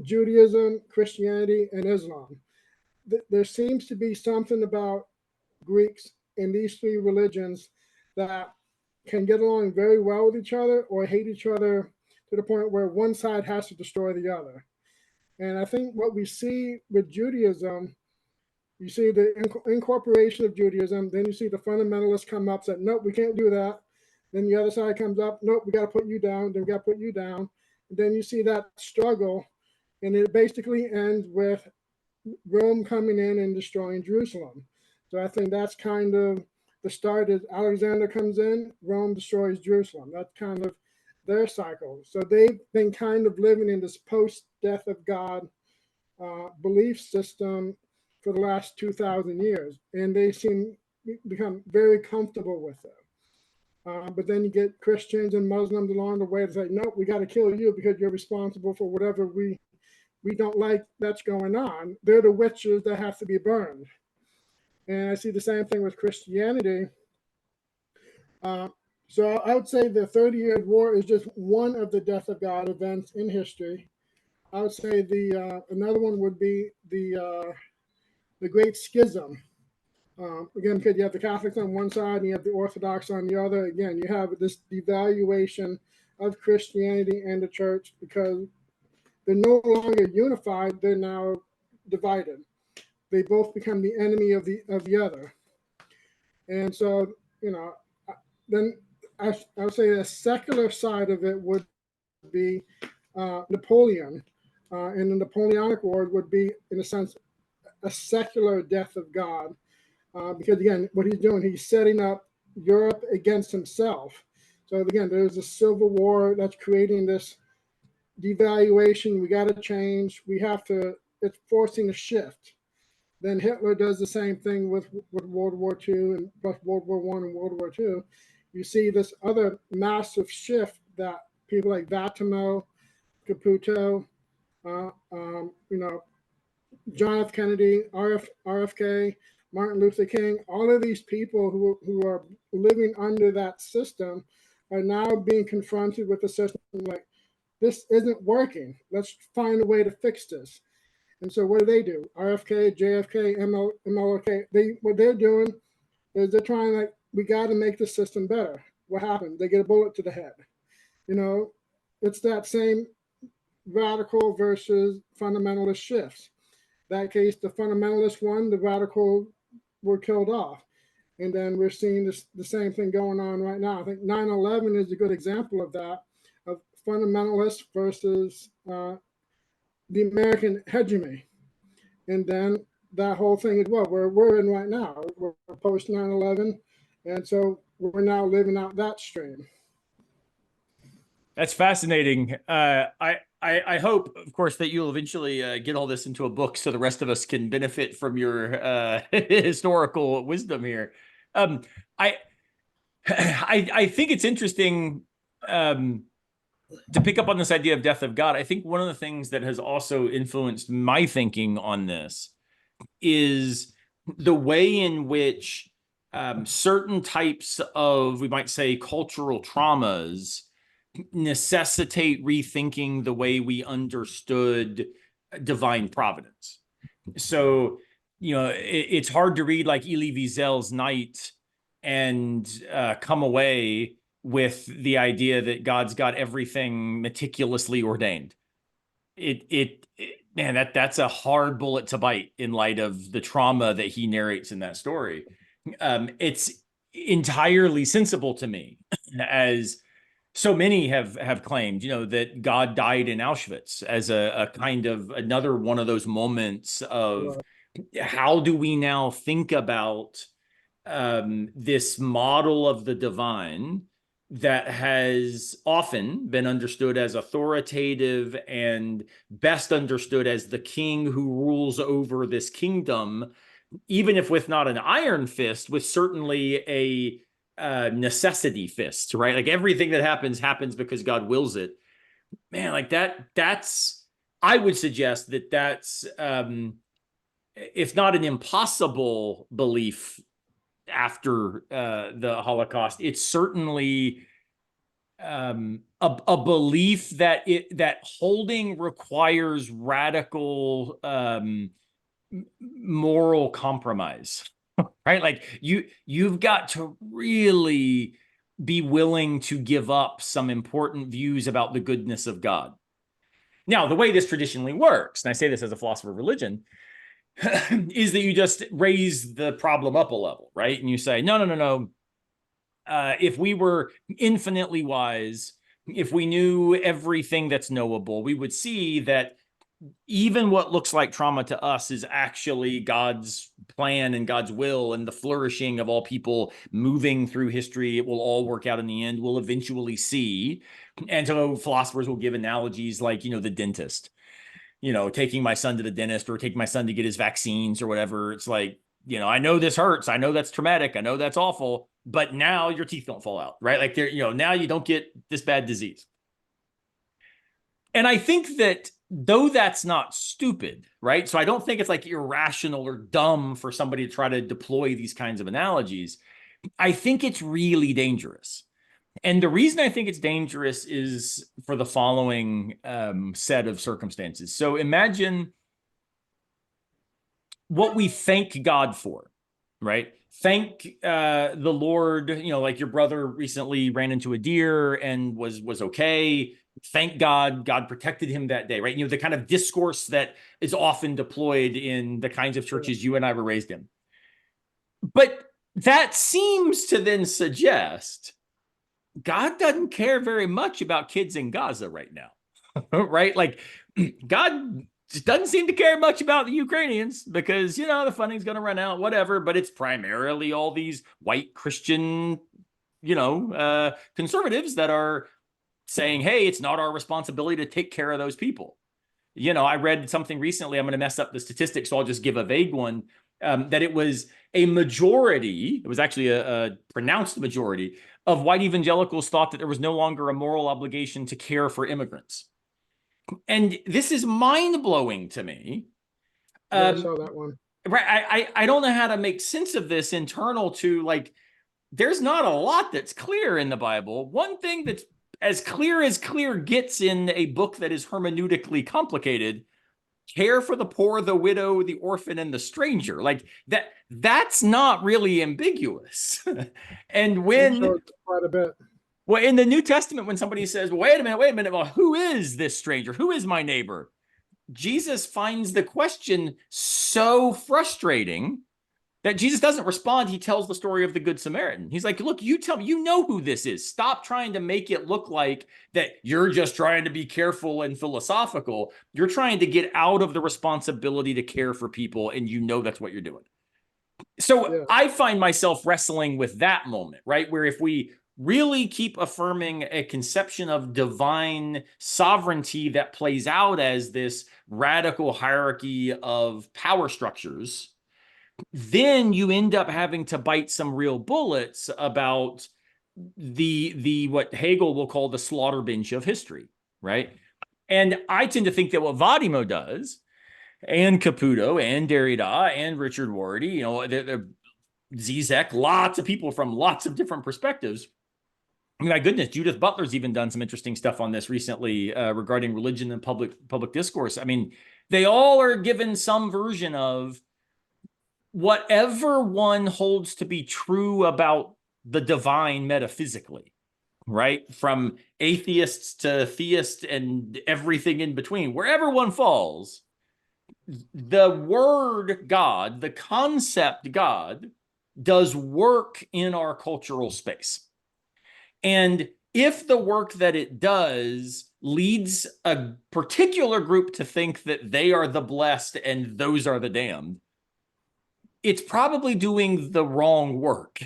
Judaism, Christianity, and Islam. There seems to be something about Greeks in these three religions that can get along very well with each other or hate each other to the point where one side has to destroy the other. And I think what we see with Judaism, you see the incorporation of Judaism, then you see the fundamentalists come up, say, nope, we can't do that. Then the other side comes up, nope, we got to put you down, then we got to put you down. And then you see that struggle, and it basically ends with Rome coming in and destroying Jerusalem. So I think that's kind of the start. Is Alexander comes in, Rome destroys Jerusalem. That's kind of their cycle. So they've been kind of living in this post-death of God belief system for the last 2,000 years, and they seem become very comfortable with it. But then you get Christians and Muslims along the way to say, no, we got to kill you because you're responsible for whatever we don't like that's going on. They're the witches that have to be burned. And I see the same thing with Christianity. So I would say the 30 Years' War is just one of the death of God events in history. I would say another one would be the Great Schism. Again, because you have the Catholics on one side and you have the Orthodox on the other. Again, you have this devaluation of Christianity and the church because they're no longer unified, they're now divided. They both become the enemy of the other. And so, then I would say the secular side of it would be Napoleon. And the Napoleonic War would be, in a sense, a secular death of God. Because, again, what he's doing, he's setting up Europe against himself. So, again, there's a civil war that's creating this devaluation. We got to change. It's forcing a shift. Then Hitler does the same thing with World War II and plus World War I and World War II. You see this other massive shift that people like Vattimo, Caputo, John F. Kennedy, RFK, Martin Luther King, all of these people who are living under that system are now being confronted with the system like, this isn't working. Let's find a way to fix this. And so what do? RFK, JFK, MLK, what they're doing is they're trying like, we got to make the system better. What happened? They get a bullet to the head. It's that same radical versus fundamentalist shifts. That case, the fundamentalists won, the radical were killed off. And then we're seeing the same thing going on right now. I think 9/11 is a good example of that, of fundamentalists versus the American hegemony. And then that whole thing is what we're in right now. We're post 9/11. And so we're now living out that stream. That's fascinating. I hope, of course, that you'll eventually get all this into a book so the rest of us can benefit from your historical wisdom here. I think it's interesting to pick up on this idea of death of God. I think one of the things that has also influenced my thinking on this is the way in which certain types of, we might say, cultural traumas necessitate rethinking the way we understood divine providence. So, it's hard to read like Elie Wiesel's Night and come away with the idea that God's got everything meticulously ordained. Man, that's a hard bullet to bite in light of the trauma that he narrates in that story. It's entirely sensible to me, as so many have claimed, that God died in Auschwitz as a kind of another one of those moments of how do we now think about this model of the divine that has often been understood as authoritative and best understood as the king who rules over this kingdom, even if with not an iron fist, with certainly a necessity fist, right? Like everything that happens because God wills it. Man, like that's, I would suggest that that's, if not an impossible belief after the Holocaust, it's certainly a belief that holding requires radical moral compromise, right? Like you've got to really be willing to give up some important views about the goodness of God. Now, the way this traditionally works, and I say this as a philosopher of religion, is that you just raise the problem up a level, right? And you say, no, no, no, no. If we were infinitely wise, if we knew everything that's knowable, we would see that even what looks like trauma to us is actually God's plan and God's will and the flourishing of all people moving through history. It will all work out in the end. We'll eventually see. And so philosophers will give analogies like, the dentist, taking my son to the dentist or taking my son to get his vaccines or whatever. It's like, I know this hurts. I know that's traumatic. I know that's awful, but now your teeth don't fall out, right? Like now you don't get this bad disease. And I think that though that's not stupid, right? So I don't think it's like irrational or dumb for somebody to try to deploy these kinds of analogies. I think it's really dangerous. And the reason I think it's dangerous is for the following set of circumstances. So imagine what we thank God for, right? Thank the Lord, like your brother recently ran into a deer and was okay. Thank God, God protected him that day, right? The kind of discourse that is often deployed in the kinds of churches you and I were raised in. But that seems to then suggest God doesn't care very much about kids in Gaza right now, right? Like God just doesn't seem to care much about the Ukrainians because, the funding's going to run out, whatever, but it's primarily all these white Christian, conservatives that are saying, hey, it's not our responsibility to take care of those people. I read something recently, I'm going to mess up the statistics, so I'll just give a vague one, that it was a majority, it was actually a pronounced majority of white evangelicals thought that there was no longer a moral obligation to care for immigrants. And this is mind-blowing to me. I saw that one. Right. I don't know how to make sense of this internal to, like, there's not a lot that's clear in the Bible. One thing that's as clear gets in a book that is hermeneutically complicated: care for the poor, the widow, the orphan, and the stranger. Like that's not really ambiguous. And when quite a bit. Well, in the New Testament, when somebody says, well, wait a minute, well, who is this stranger? Who is my neighbor? Jesus finds the question so frustrating that Jesus doesn't respond. He tells the story of the Good Samaritan. He's like, look, you tell me, you know who this is. Stop trying to make it look like that you're just trying to be careful and philosophical. You're trying to get out of the responsibility to care for people, and that's what you're doing. So yeah. I find myself wrestling with that moment, right? Where if we really keep affirming a conception of divine sovereignty that plays out as this radical hierarchy of power structures, then you end up having to bite some real bullets about the what Hegel will call the slaughter bench of history, right? And I tend to think that what Vattimo does, and Caputo, and Derrida, and Richard Rorty, Zizek, lots of people from lots of different perspectives. I mean, my goodness, Judith Butler's even done some interesting stuff on this recently regarding religion and public discourse. I mean, they all are given some version of whatever one holds to be true about the divine metaphysically, right? From atheists to theists and everything in between, wherever one falls, the word God, the concept God, does work in our cultural space. And if the work that it does leads a particular group to think that they are the blessed and those are the damned, it's probably doing the wrong work,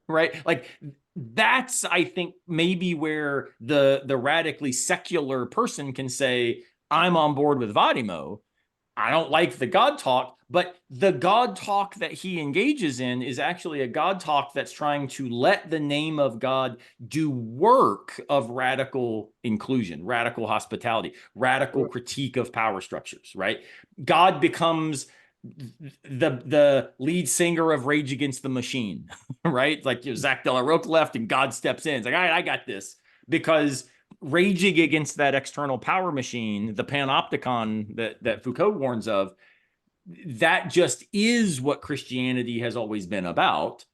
right? Like that's, I think, maybe where the radically secular person can say, I'm on board with Vattimo. I don't like the God talk, but the God talk that he engages in is actually a God talk that's trying to let the name of God do work of radical inclusion, radical hospitality, radical critique of power structures, right? God becomes the lead singer of Rage Against the Machine, right? Like Zach De La Rocha left and God steps in. It's like, all right, I got this. Because raging against that external power machine, the panopticon that Foucault warns of, that just is what Christianity has always been about.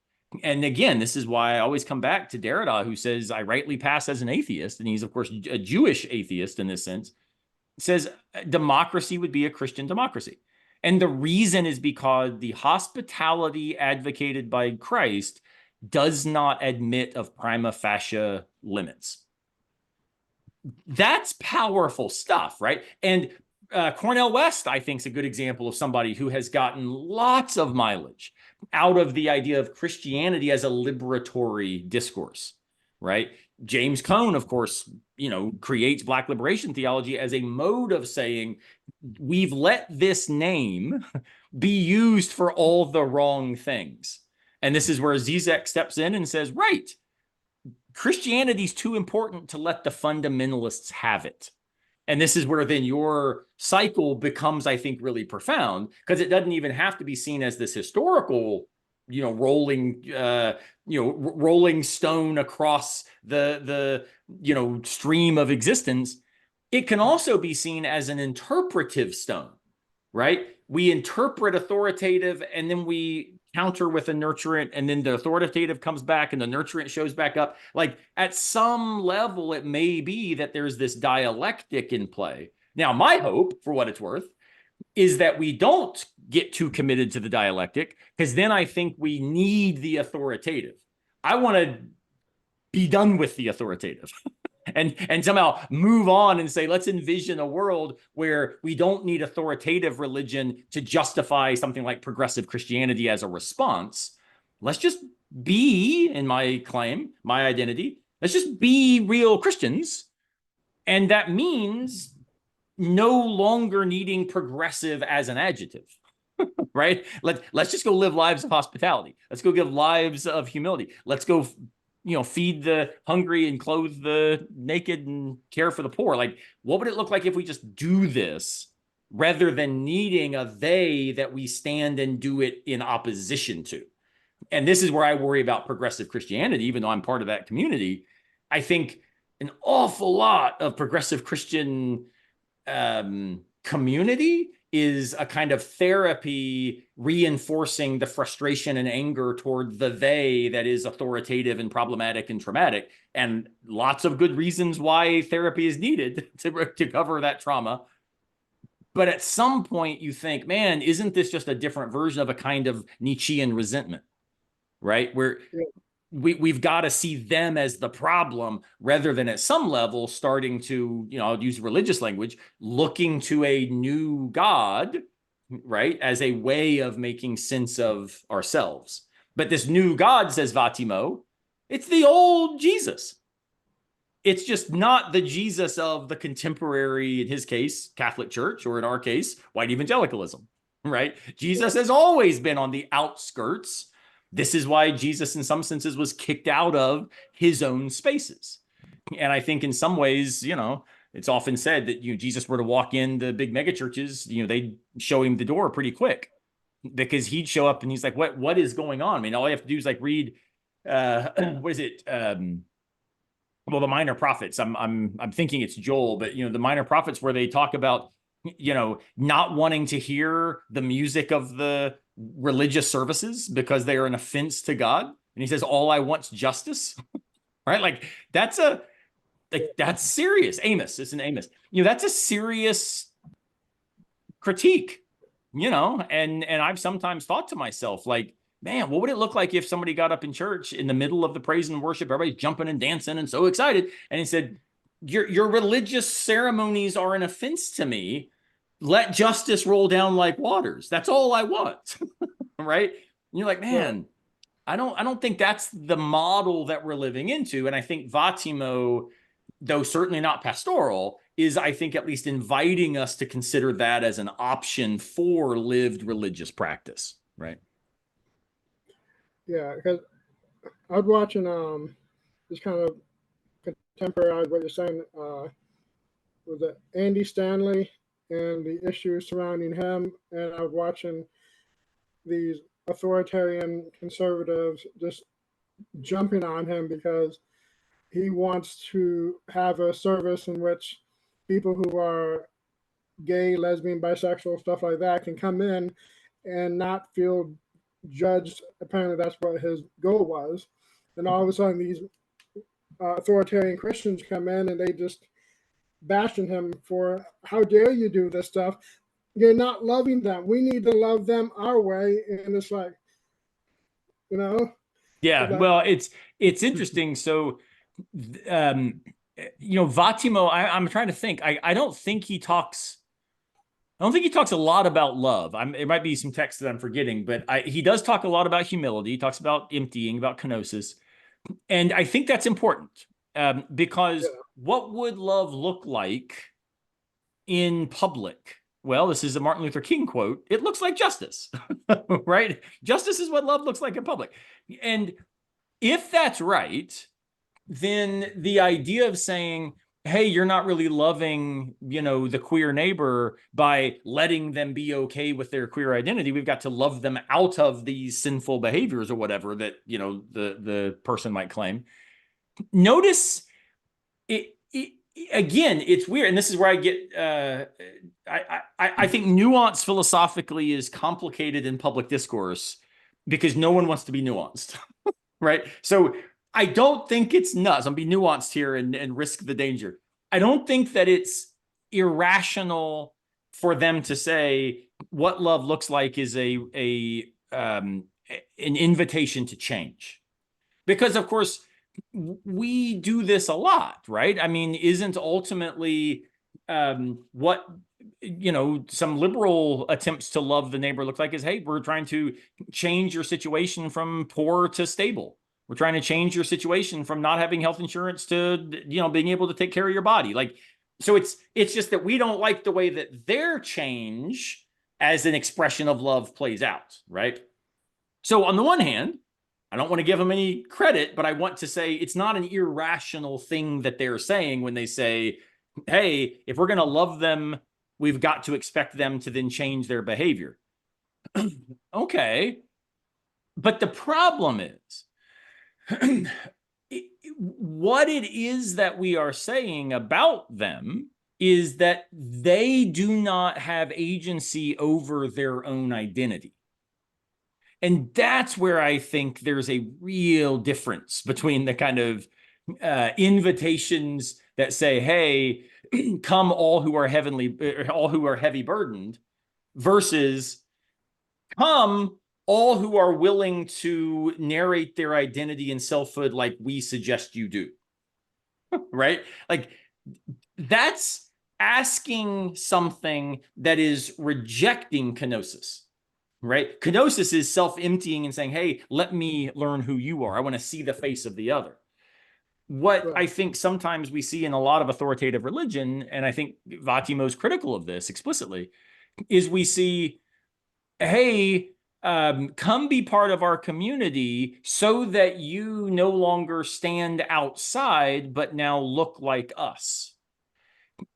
And again, this is why I always come back to Derrida, who says, I rightly pass as an atheist. And he's, of course, a Jewish atheist in this sense, says democracy would be a Christian democracy. And the reason is because the hospitality advocated by Christ does not admit of prima facie limits. That's powerful stuff, right? And Cornel West, I think, is a good example of somebody who has gotten lots of mileage out of the idea of Christianity as a liberatory discourse, right? James Cone, of course, creates Black liberation theology as a mode of saying, we've let this name be used for all the wrong things. And this is where Zizek steps in and says, right, Christianity's too important to let the fundamentalists have it. And this is where then your cycle becomes, I think, really profound, because it doesn't even have to be seen as this historical, rolling stone across the stream of existence. It can also be seen as an interpretive stone, right? We interpret authoritative and then we counter with a nurturant, and then the authoritative comes back and the nurturant shows back up. Like at some level, it may be that there's this dialectic in play. Now, my hope, for what it's worth, is that we don't get too committed to the dialectic, because then I think we need the authoritative. I want to be done with the authoritative. And somehow move on and say, let's envision a world where we don't need authoritative religion to justify something like progressive Christianity as a response. Let's just be, in my claim, my identity, let's just be real Christians. And that means no longer needing progressive as an adjective, right? Let's just go live lives of hospitality. Let's go give lives of humility. Let's go feed the hungry and clothe the naked and care for the poor. Like, what would it look like if we just do this rather than needing a they that we stand and do it in opposition to? And this is where I worry about progressive Christianity, even though I'm part of that community. I think an awful lot of progressive Christian community is a kind of therapy reinforcing the frustration and anger toward the they that is authoritative and problematic and traumatic. And lots of good reasons why therapy is needed to cover that trauma. But at some point you think, man, isn't this just a different version of a kind of Nietzschean resentment, right? Where we've got to see them as the problem rather than at some level starting to, I'll use religious language, looking to a new God, right, as a way of making sense of ourselves. But this new God, says Vattimo, it's the old Jesus. It's just not the Jesus of the contemporary, in his case, Catholic Church, or in our case, white evangelicalism, right? Jesus has always been on the outskirts. This is why Jesus, in some senses, was kicked out of his own spaces. And I think in some ways, it's often said that Jesus were to walk in the big megachurches, they'd show him the door pretty quick, because he'd show up and he's like, what is going on? I mean, all you have to do is like read, what is it? Well, the Minor Prophets. I'm thinking it's Joel, but the Minor Prophets, where they talk about not wanting to hear the music of the religious services because they are an offense to God. And he says, all I want's justice, right? Like that's serious. Amos, it's an Amos. That's a serious critique, and I've sometimes thought to myself, like, man, what would it look like if somebody got up in church in the middle of the praise and worship, everybody's jumping and dancing and so excited, and he said, your religious ceremonies are an offense to me. Let justice roll down like waters. That's all I want. Right? And you're like, man, I don't think that's the model that we're living into. And I think Vattimo, though certainly not pastoral, is, I think, at least inviting us to consider that as an option for lived religious practice, right? Yeah, because I was watching this kind of contemporary what you're saying with Andy Stanley and the issues surrounding him, and I was watching these authoritarian conservatives just jumping on him because he wants to have a service in which people who are gay, lesbian, bisexual, stuff like that can come in and not feel judged. Apparently, that's what his goal was. And all of a sudden, these authoritarian Christians come in and they just bashing him for how dare you do this stuff. You're not loving them. We need to love them our way. And it's like, you know, Yeah, like, well, it's interesting. So, Vattimo, I'm trying to think. I don't think he talks. I don't think he talks a lot about love. It might be some text that I'm forgetting, but he does talk a lot about humility. He talks about emptying, about kenosis, and I think that's important because yeah, what would love look like in public? Well, this is a Martin Luther King quote. It looks like justice, right? Justice is what love looks like in public, and if that's right, then the idea of saying, hey, you're not really loving, the queer neighbor by letting them be okay with their queer identity. We've got to love them out of these sinful behaviors or whatever that, the person might claim. Notice it again, it's weird. And this is where I get, I think nuance philosophically is complicated in public discourse because no one wants to be nuanced. Right. So I don't think it's nuts. I'll be nuanced here and risk the danger. I don't think that it's irrational for them to say what love looks like is an invitation to change. Because of course we do this a lot, right? I mean, isn't ultimately what some liberal attempts to love the neighbor look like is, hey, we're trying to change your situation from poor to stable. We're trying to change your situation from not having health insurance to being able to take care of your body. Like, so it's just that we don't like the way that their change as an expression of love plays out, right? So on the one hand, I don't want to give them any credit, but I want to say it's not an irrational thing that they're saying when they say, hey, if we're going to love them, we've got to expect them to then change their behavior. Okay. But the problem is what it is that we are saying about them is that they do not have agency over their own identity. And that's where I think there's a real difference between the kind of invitations that say, hey, come all who are all who are heavy burdened, versus come all who are willing to narrate their identity and selfhood like we suggest you do. Right? Like, that's asking something that is rejecting kenosis. Right? Kenosis is self-emptying and saying, hey, let me learn who you are. I want to see the face of the other. What right. I think sometimes we see in a lot of authoritative religion, and I think Vattimo is critical of this explicitly, is we see, hey, come be part of our community so that you no longer stand outside, but now look like us.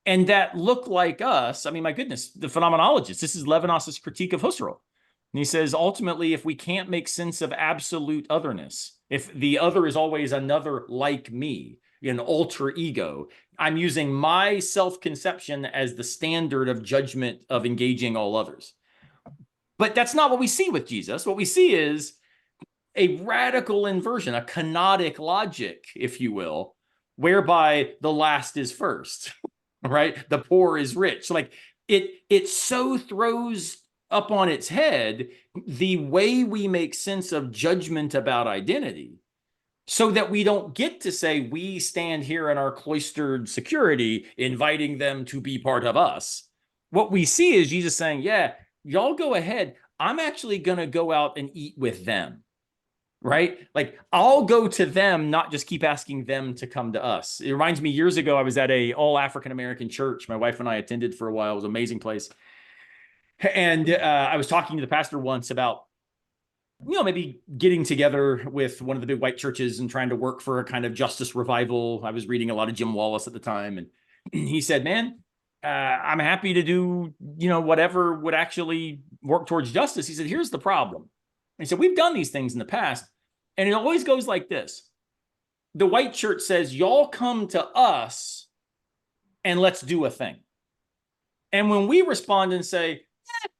And that look like us, I mean, my goodness, the phenomenologist, this is Levinas's critique of Husserl. And he says, ultimately, if we can't make sense of absolute otherness, if the other is always another like me, an alter ego, I'm using my self-conception as the standard of judgment of engaging all others. But that's not what we see with Jesus. What we see is a radical inversion, a kenotic logic, if you will, whereby the last is first, right? The poor is rich. Like, it so throws up on its head the way we make sense of judgment about identity, so that we don't get to say we stand here in our cloistered security inviting them to be part of us. What we see is Jesus saying, yeah, y'all go ahead. I'm actually going to go out and eat with them. right? Like I'll go to them, not just keep asking them to come to us. It reminds me years ago, I was at a all African American church. My wife and I attended for a while. It was an amazing place. And I was talking to the pastor once about, maybe getting together with one of the big white churches and trying to work for a kind of justice revival. I was reading a lot of Jim Wallace at the time. And he said, man, I'm happy to do, whatever would actually work towards justice. He said, here's the problem. And he said, we've done these things in the past. And it always goes like this. The white church says, y'all come to us and let's do a thing. And when we respond and say,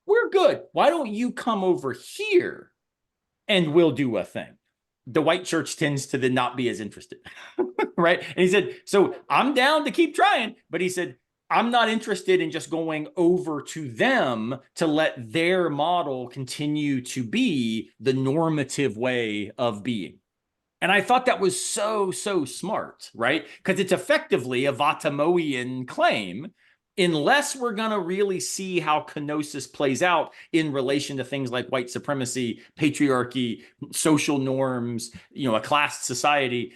we're good, why don't you come over here and we'll do a thing? The white church tends to then not be as interested, right? And he said, so I'm down to keep trying, but he said, I'm not interested in just going over to them to let their model continue to be the normative way of being. And I thought that was so smart, right? Because it's effectively a Vattimoian claim, unless we're going to really see how kenosis plays out in relation to things like white supremacy, patriarchy, social norms, a class society,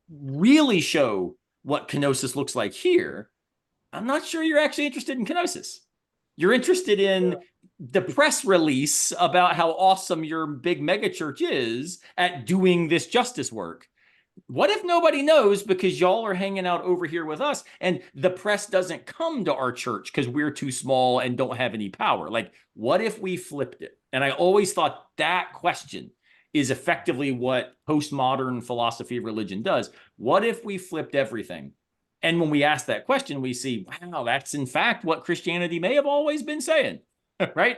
really show what kenosis looks like here. I'm not sure you're actually interested in kenosis. You're interested in the press release about how awesome your big megachurch is at doing this justice work. What if nobody knows because y'all are hanging out over here with us and the press doesn't come to our church because we're too small and don't have any power? Like, what if we flipped it? And I always thought that question is effectively what postmodern philosophy of religion does. What if we flipped everything? And when we ask that question, we see, wow, that's in fact what Christianity may have always been saying, right?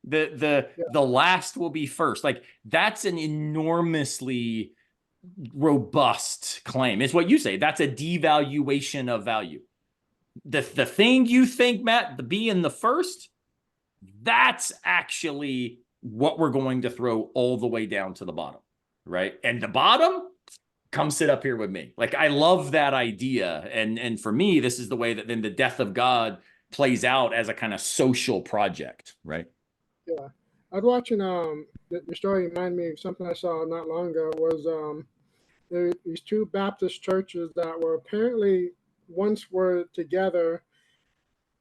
The last will be first. Like that's an enormously robust claim. It's what you say. That's a devaluation of value. The thing you think, Matt, the being the first, that's actually what we're going to throw all the way down to the bottom, right? And the bottom, come sit up here with me. Like I love that idea. And for me, this is the way that then the death of God plays out as a kind of social project, right? Yeah. I was watching the story reminded me of something I saw not long ago was these two Baptist churches that were apparently once were together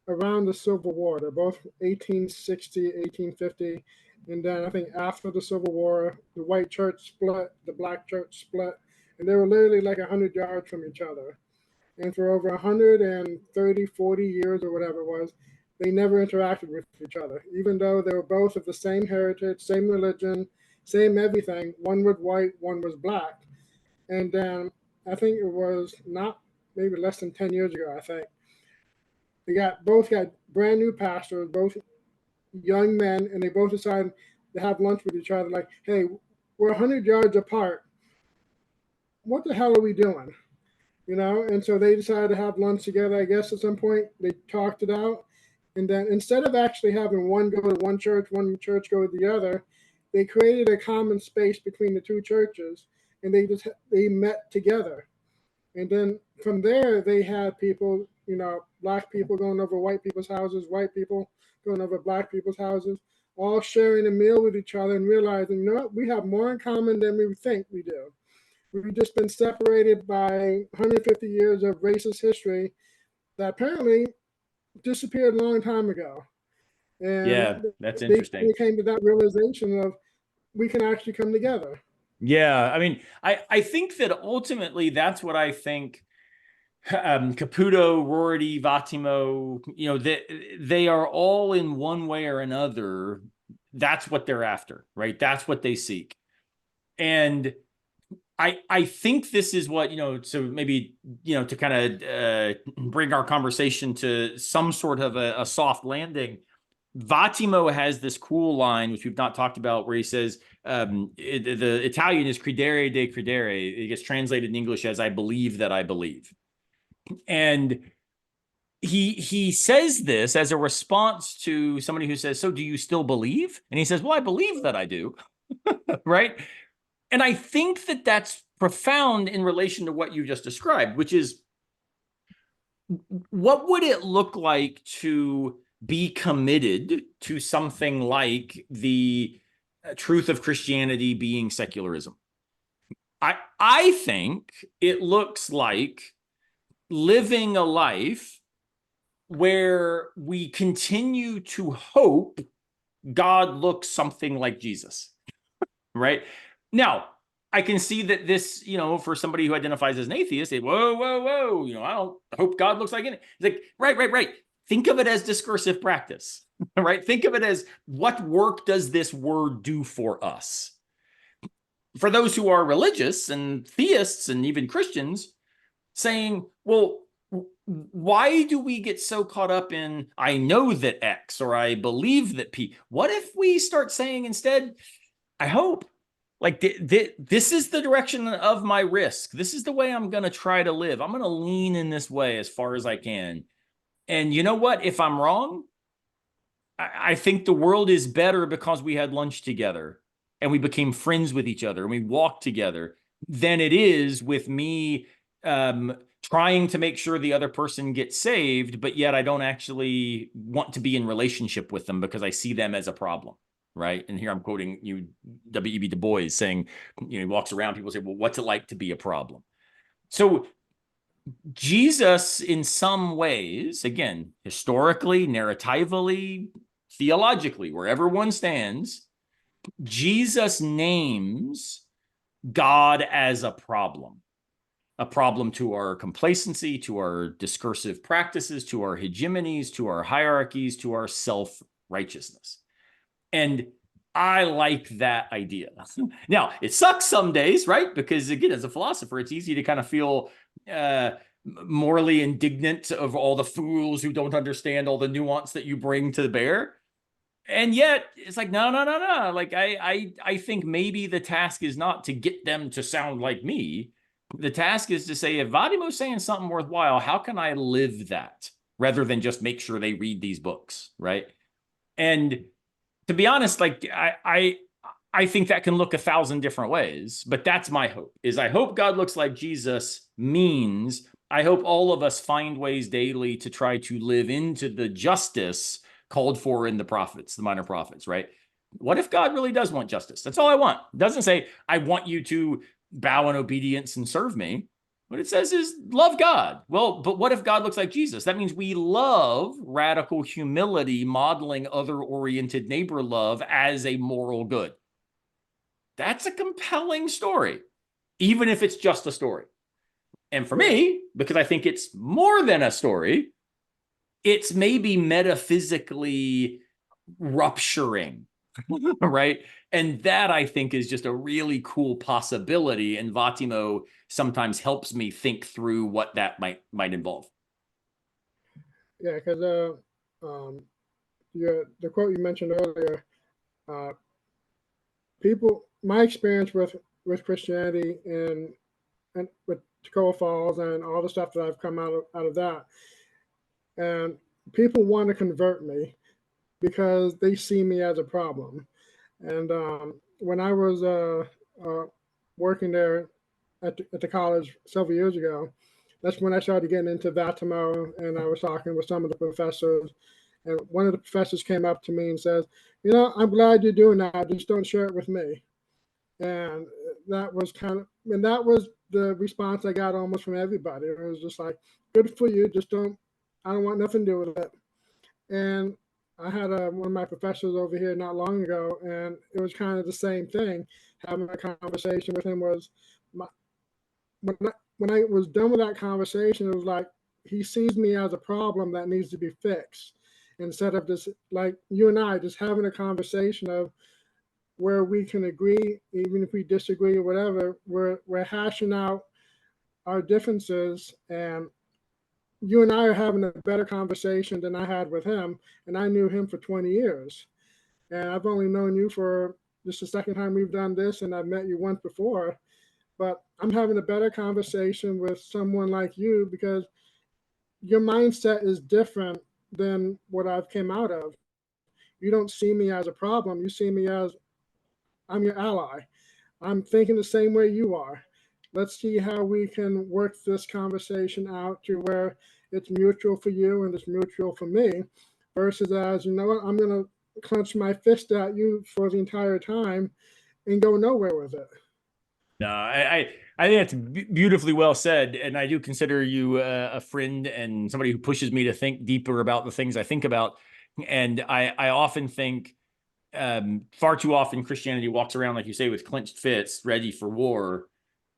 around the Civil War. They're both 1860, 1850. And then I think after the Civil War, the white church split, the black church split, and they were literally like 100 yards from each other. And for over 130, 40 years or whatever it was, they never interacted with each other, even though they were both of the same heritage, same religion, same everything. One was white, one was black. And then I think it was not maybe less than 10 years ago, I think. They both got brand new pastors, both young men, and they both decided to have lunch with each other. Like, hey, we're 100 yards apart. What the hell are we doing? And so they decided to have lunch together. I guess at some point they talked it out. And then instead of actually having one go to one church go to the other, they created a common space between the two churches, and they met together. And then from there, they had people, black people going over white people's houses, white people going over black people's houses, all sharing a meal with each other and realizing, we have more in common than we think we do. We've just been separated by 150 years of racist history that apparently disappeared a long time ago. Yeah, And that's they interesting. came to that realization of we can actually come together. Yeah, I mean, I think that ultimately that's what I think Caputo, Rorty, Vattimo, they are all in one way or another. That's what they're after, right? That's what they seek. And I think this is what, so maybe, to kind of bring our conversation to some sort of a soft landing. Vattimo has this cool line, which we've not talked about, where he says, the Italian is credere de credere. It gets translated in English as I believe that I believe. And he says this as a response to somebody who says, so do you still believe? And he says, well, I believe that I do. Right. And I think that that's profound in relation to what you just described, which is what would it look like to be committed to something like the truth of Christianity being secularism? I think it looks like living a life where we continue to hope God looks something like Jesus, right? Now, I can see that this, for somebody who identifies as an atheist, say, whoa, whoa, whoa, I don't hope God looks like it. It's like, right. Think of it as discursive practice, right? Think of it as, what work does this word do for us? For those who are religious and theists and even Christians, saying, well, why do we get so caught up in, I know that X, or I believe that P? What if we start saying instead, I hope, like, this is the direction of my risk. This is the way I'm going to try to live. I'm going to lean in this way as far as I can. And you know what? If I'm wrong, I think the world is better because we had lunch together and we became friends with each other and we walked together than it is with me trying to make sure the other person gets saved, but yet I don't actually want to be in relationship with them because I see them as a problem, right? And here I'm quoting W.E.B. Du Bois saying, he walks around, people say, well, what's it like to be a problem? So Jesus, in some ways, again, historically, narratively, theologically, wherever one stands, Jesus names God as a problem to our complacency, to our discursive practices, to our hegemonies, to our hierarchies, to our self-righteousness. And I like that idea. Now, it sucks some days, right? Because again, as a philosopher, it's easy to kind of feel morally indignant of all the fools who don't understand all the nuance that you bring to bear. And yet it's like, no. Like, I think maybe the task is not to get them to sound like me. The task is to say, if Vattimo's saying something worthwhile, how can I live that rather than just make sure they read these books, right? And to be honest, like, I think that can look 1,000 different ways, but that's my hope, is I hope God looks like Jesus means I hope all of us find ways daily to try to live into the justice called for in the prophets, the minor prophets, right? What if God really does want justice? That's all I want. It doesn't say, I want you to bow in obedience and serve me. What it says is love God. Well, but what if God looks like Jesus? That means we love radical humility, modeling other-oriented neighbor love as a moral good. That's a compelling story, even if it's just a story. And for me, because I think it's more than a story, it's maybe metaphysically rupturing, right? And that, I think, is just a really cool possibility. And Vattimo sometimes helps me think through what that might involve. Yeah, because the quote you mentioned earlier, my experience with Christianity and with Tacoma Falls and all the stuff that I've come out of that, and people want to convert me because they see me as a problem. And when I was working there at the college several years ago, that's when I started getting into Vattimo, and I was talking with some of the professors. And one of the professors came up to me and says, I'm glad you're doing that. Just don't share it with me. And that was that was the response I got almost from everybody. It was just like, good for you. I don't want nothing to do with it. And I had one of my professors over here not long ago, and it was kind of the same thing. Having a conversation with him was, when I was done with that conversation, it was like, he sees me as a problem that needs to be fixed, instead of just like you and I just having a conversation of where we can agree, even if we disagree or whatever. We're hashing out our differences, and you and I are having a better conversation than I had with him, and I knew him for 20 years. And I've only known you for just the second time we've done this, and I've met you once before. But I'm having a better conversation with someone like you because your mindset is different than what I've came out of. You don't see me as a problem. You see me as, I'm your ally. I'm thinking the same way you are. Let's see how we can work this conversation out to where it's mutual for you and it's mutual for me, versus as, you know what, I'm going to clench my fist at you for the entire time and go nowhere with it. No, I think that's beautifully well said, and I do consider you a friend and somebody who pushes me to think deeper about the things I think about. And I often think far too often Christianity walks around, like you say, with clenched fists, ready for war,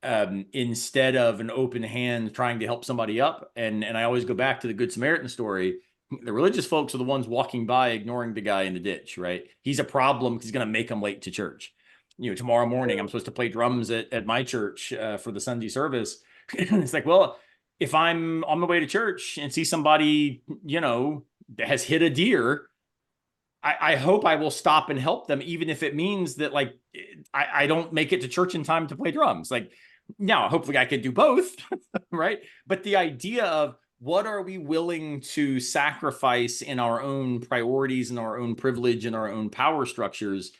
instead of an open hand trying to help somebody up. And I always go back to the Good Samaritan story. The religious folks are the ones walking by, ignoring the guy in the ditch, right? He's a problem because he's going to make them late to church. Tomorrow morning I'm supposed to play drums at my church for the Sunday service. It's like, well, if I'm on my way to church and see somebody, that has hit a deer, I hope I will stop and help them, even if it means that like I don't make it to church in time to play drums. Like now, hopefully I could do both, right? But the idea of what are we willing to sacrifice in our own priorities and our own privilege and our own power structures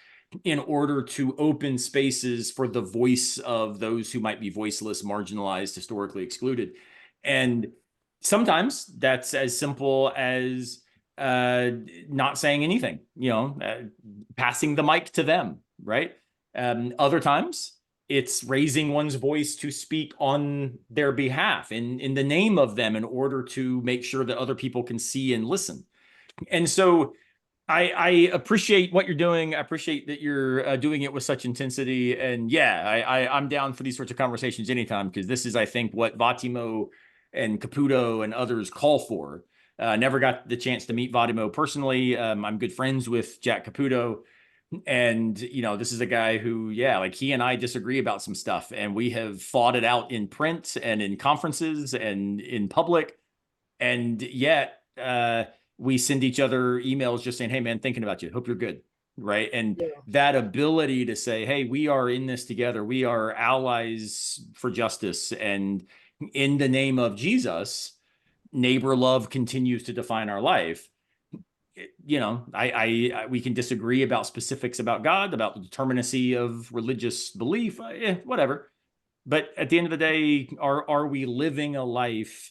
in order to open spaces for the voice of those who might be voiceless, marginalized, historically excluded. And sometimes that's as simple as uh, not saying anything, passing the mic to them, right? Other times it's raising one's voice to speak on their behalf in the name of them in order to make sure that other people can see and listen. And so I appreciate what you're doing. I appreciate that you're doing it with such intensity. And yeah, I'm down for these sorts of conversations anytime, because this is, I think, what Vattimo and Caputo and others call for. Never got the chance to meet Vattimo personally. I'm good friends with Jack Caputo. And, this is a guy who, yeah, like he and I disagree about some stuff, and we have fought it out in print and in conferences and in public. And yet, we send each other emails just saying, hey, man, thinking about you. Hope you're good. Right. And Yeah. that ability to say, hey, we are in this together. We are allies for justice. And in the name of Jesus, neighbor love continues to define our life. We can disagree about specifics about God, about the determinacy of religious belief, whatever. But at the end of the day, are we living a life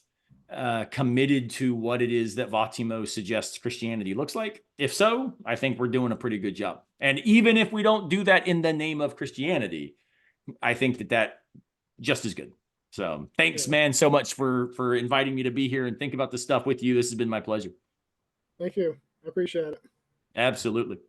committed to what it is that Vattimo suggests Christianity looks like? If so, I think we're doing a pretty good job. And even if we don't do that in the name of Christianity, I think that just as good. So thanks, Yeah. man, so much for inviting me to be here and think about this stuff with you. This has been my pleasure. Thank you. I appreciate it. Absolutely.